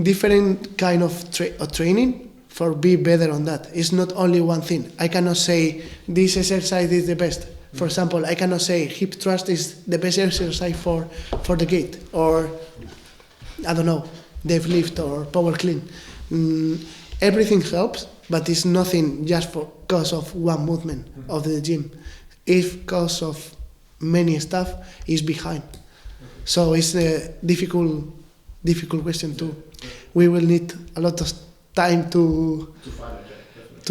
different kind of training for be better on that. It's not only one thing. I cannot say this exercise is the best. For example, I cannot say hip thrust is the best exercise for the gait, or I don't know, deadlift or power clean. Everything helps, but it's nothing just for cause of one movement of the gym. If cause of many stuff is behind. So it's a difficult question too. We will need a lot of time to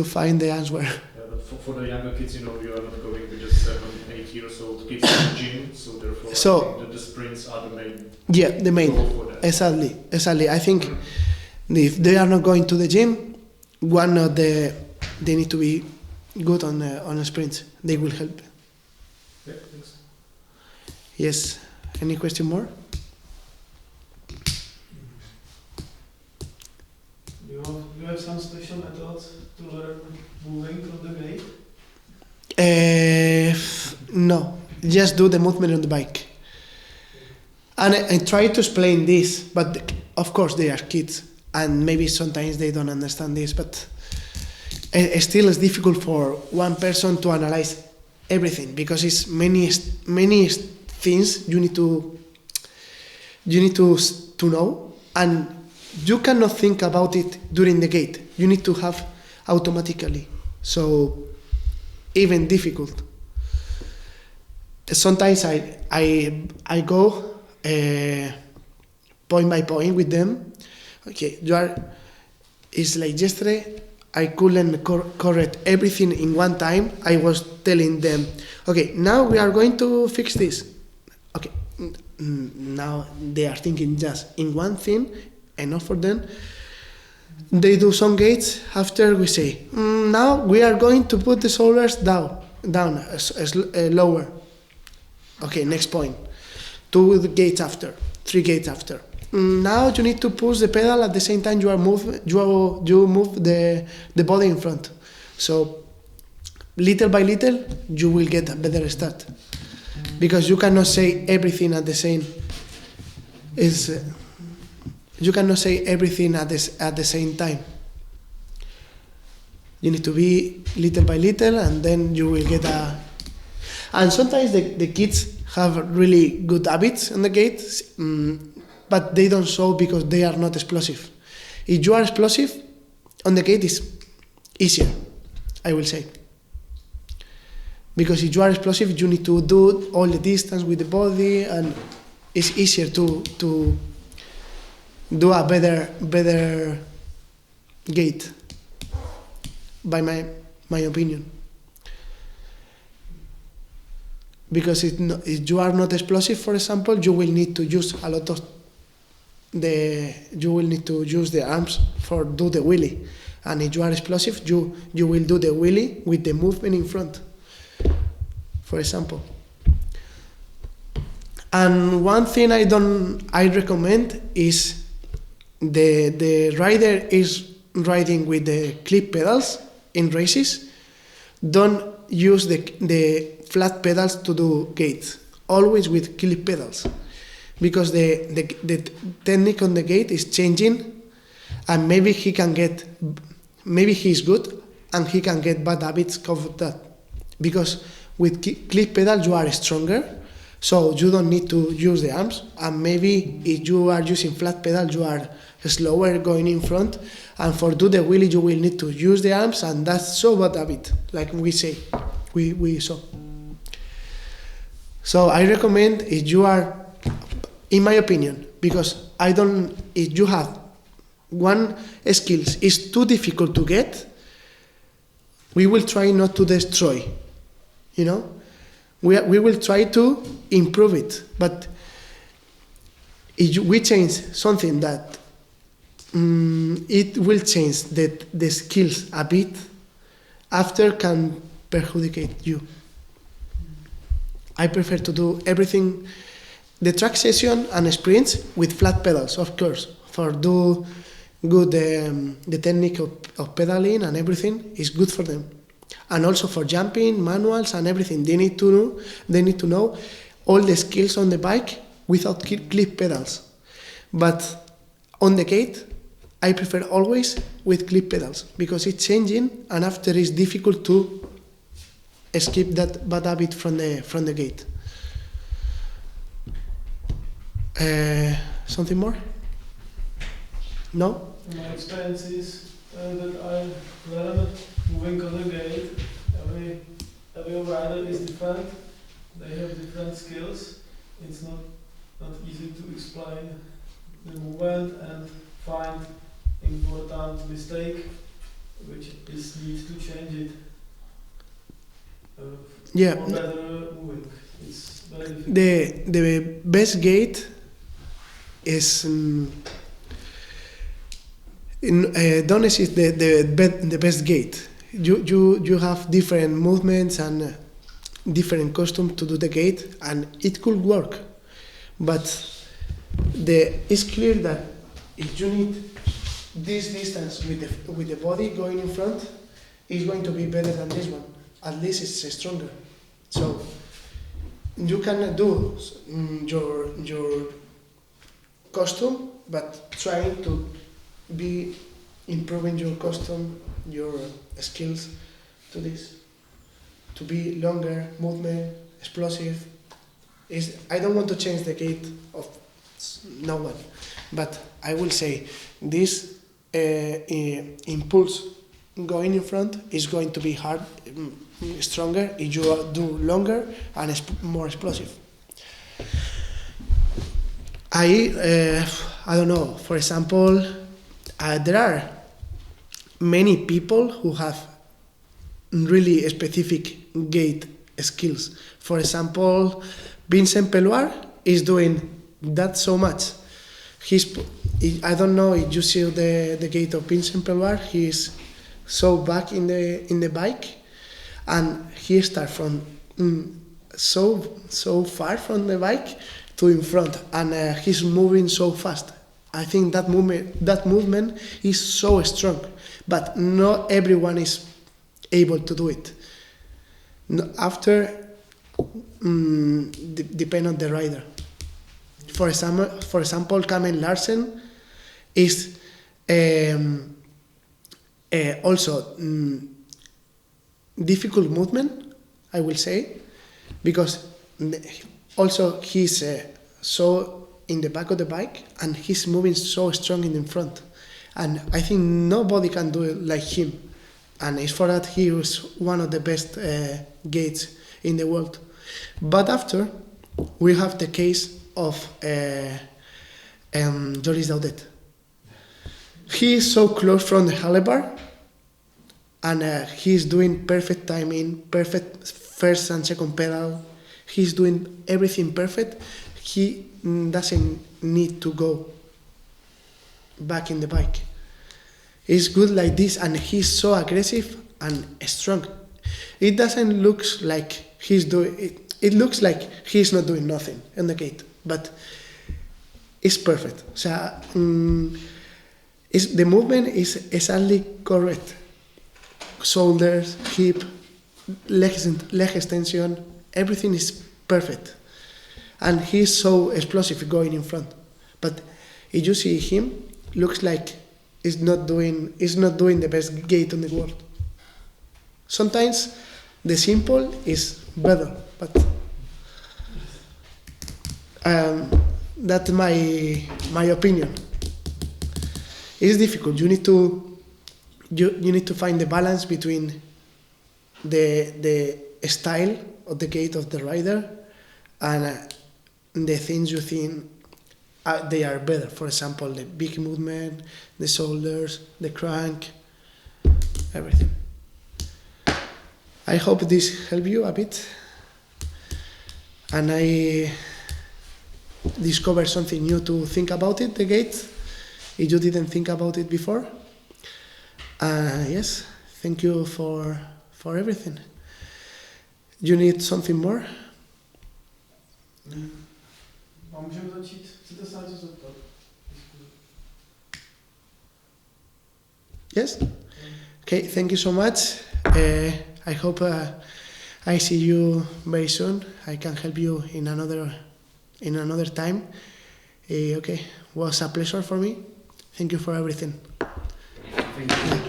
find the answer. Yeah, but for the younger kids, you are not going with just 7, 8 years old kids in the gym, so therefore I think that the sprints are the main. Yeah, the main. Exactly. I think if they are not going to the gym, they need to be good on the sprints. They will help. Yeah, thanks. Yes. Any question more? You have some special methods to learn moving from the gate? No, just do the movement on the bike. And I try to explain this, but of course they are kids, and maybe sometimes they don't understand this, but still it's difficult for one person to analyze everything, because it's many things you need to know, and you cannot think about it during the gait. You need to have automatically. So even difficult. Sometimes I go point by point with them. Okay, it's like yesterday, I couldn't correct everything in one time. I was telling them, okay, now we are going to fix this. Okay, now they are thinking just in one thing, enough for them. They do some gaits. After we say, now we are going to put the shoulders down, lower. Okay, next point. 2 gaits after, 3 gaits after. now you need to push the pedal at the same time you move the body in front. So little by little you will get a better start, because you cannot say everything at the same. You cannot say everything at the same time. You need to be little by little, and then you will get a. And sometimes the kids have really good habits on the gate, but they don't show because they are not explosive. If you are explosive, on the gate is easier, I will say. Because if you are explosive, you need to do all the distance with the body, and it's easier to do a better gate, by my opinion. Because if you are not explosive, for example, you will need to use a lot of you will need to use the arms for do the wheelie, and if you are explosive, you will do the wheelie with the movement in front, for example. And one thing I recommend is the rider is riding with the clip pedals in races. Don't use the flat pedals to do gates. Always with clip pedals, because the technique on the gate is changing, and maybe he's good and he can get bad habits of that. Because with clip pedals you are stronger, so you don't need to use the arms, and maybe if you are using flat pedals you are slower going in front, and for do the wheelie you will need to use the arms, and that's so bad habit, like we saw. So I recommend, if you are, in my opinion, because if you have one skills is too difficult to get, we will try not to destroy, we will try to improve it. But if we change something that it will change the skills a bit, after can perjudicate you. I prefer to do everything, the track session and sprints with flat pedals, of course, for do good the technique of pedaling and everything is good for them, and also for jumping, manuals and everything. They need to know all the skills on the bike without clip pedals. But on the gate, I prefer always with clip pedals, because it's changing, and after it's difficult to escape that bad habit from the gate. Something more? No? My experience is that I learned moving on the gate. Every rider is different. They have different skills. It's not easy to explain the movement and find important mistake which is need to change it. For better moving. It's very difficult. The best gate is don't exist the best gate. You have different movements and different costumes to do the gate, and it could work. But it's clear that if you need this distance with the body going in front, it's going to be better than this one. At least it's stronger. So you can do your costume, but trying to be improving your costume, your skills to this, to be longer movement, explosive. I don't want to change the gait of no one, but I will say this impulse going in front is going to be hard, stronger if you do longer and more explosive. I don't know. For example, there are many people who have really specific gait skills. For example, Vincent Peloire is doing that so much. I don't know if you see the gait of Vincent Peloire. He is so back in the bike, and he starts from so far from the bike to in front, and he's moving so fast. I think that movement is so strong, but not everyone is able to do it. After, depend on the rider. For example, Kamel Larsen is also difficult movement, I will say, because also he's so in the back of the bike and he's moving so strong in the front. And I think nobody can do it like him. And it's for that he was one of the best gates in the world. But after, we have the case of Joris Daudet. He is so close from the handlebar, and he's doing perfect timing, perfect first and second pedal. He's doing everything perfect. He doesn't need to go back in the bike. He's good like this, and he's so aggressive and strong. It doesn't look like he's doing it. It looks like he's not doing nothing in the gate, but it's perfect. So the movement is exactly correct. Shoulders, hip, leg extension, everything is perfect. And he's so explosive going in front. But if you see him, looks like he's not doing the best gait in the world. Sometimes the simple is better, but that's my opinion. It's difficult. You need to find the balance between the style of the gait of the rider and the things you think they are better. For example, the big movement, the shoulders, the crank, everything. I hope this helped you a bit, and I discovered something new to think about it, the gait, if you didn't think about it before. Yes, thank you for everything. You need something more? Můžeme začít? Chcete se něco zeptat? Yes? Okay, thank you so much. I hope I see you very soon. I can help you in another time. Okay, was a pleasure for me. Thank you for everything. Thank you.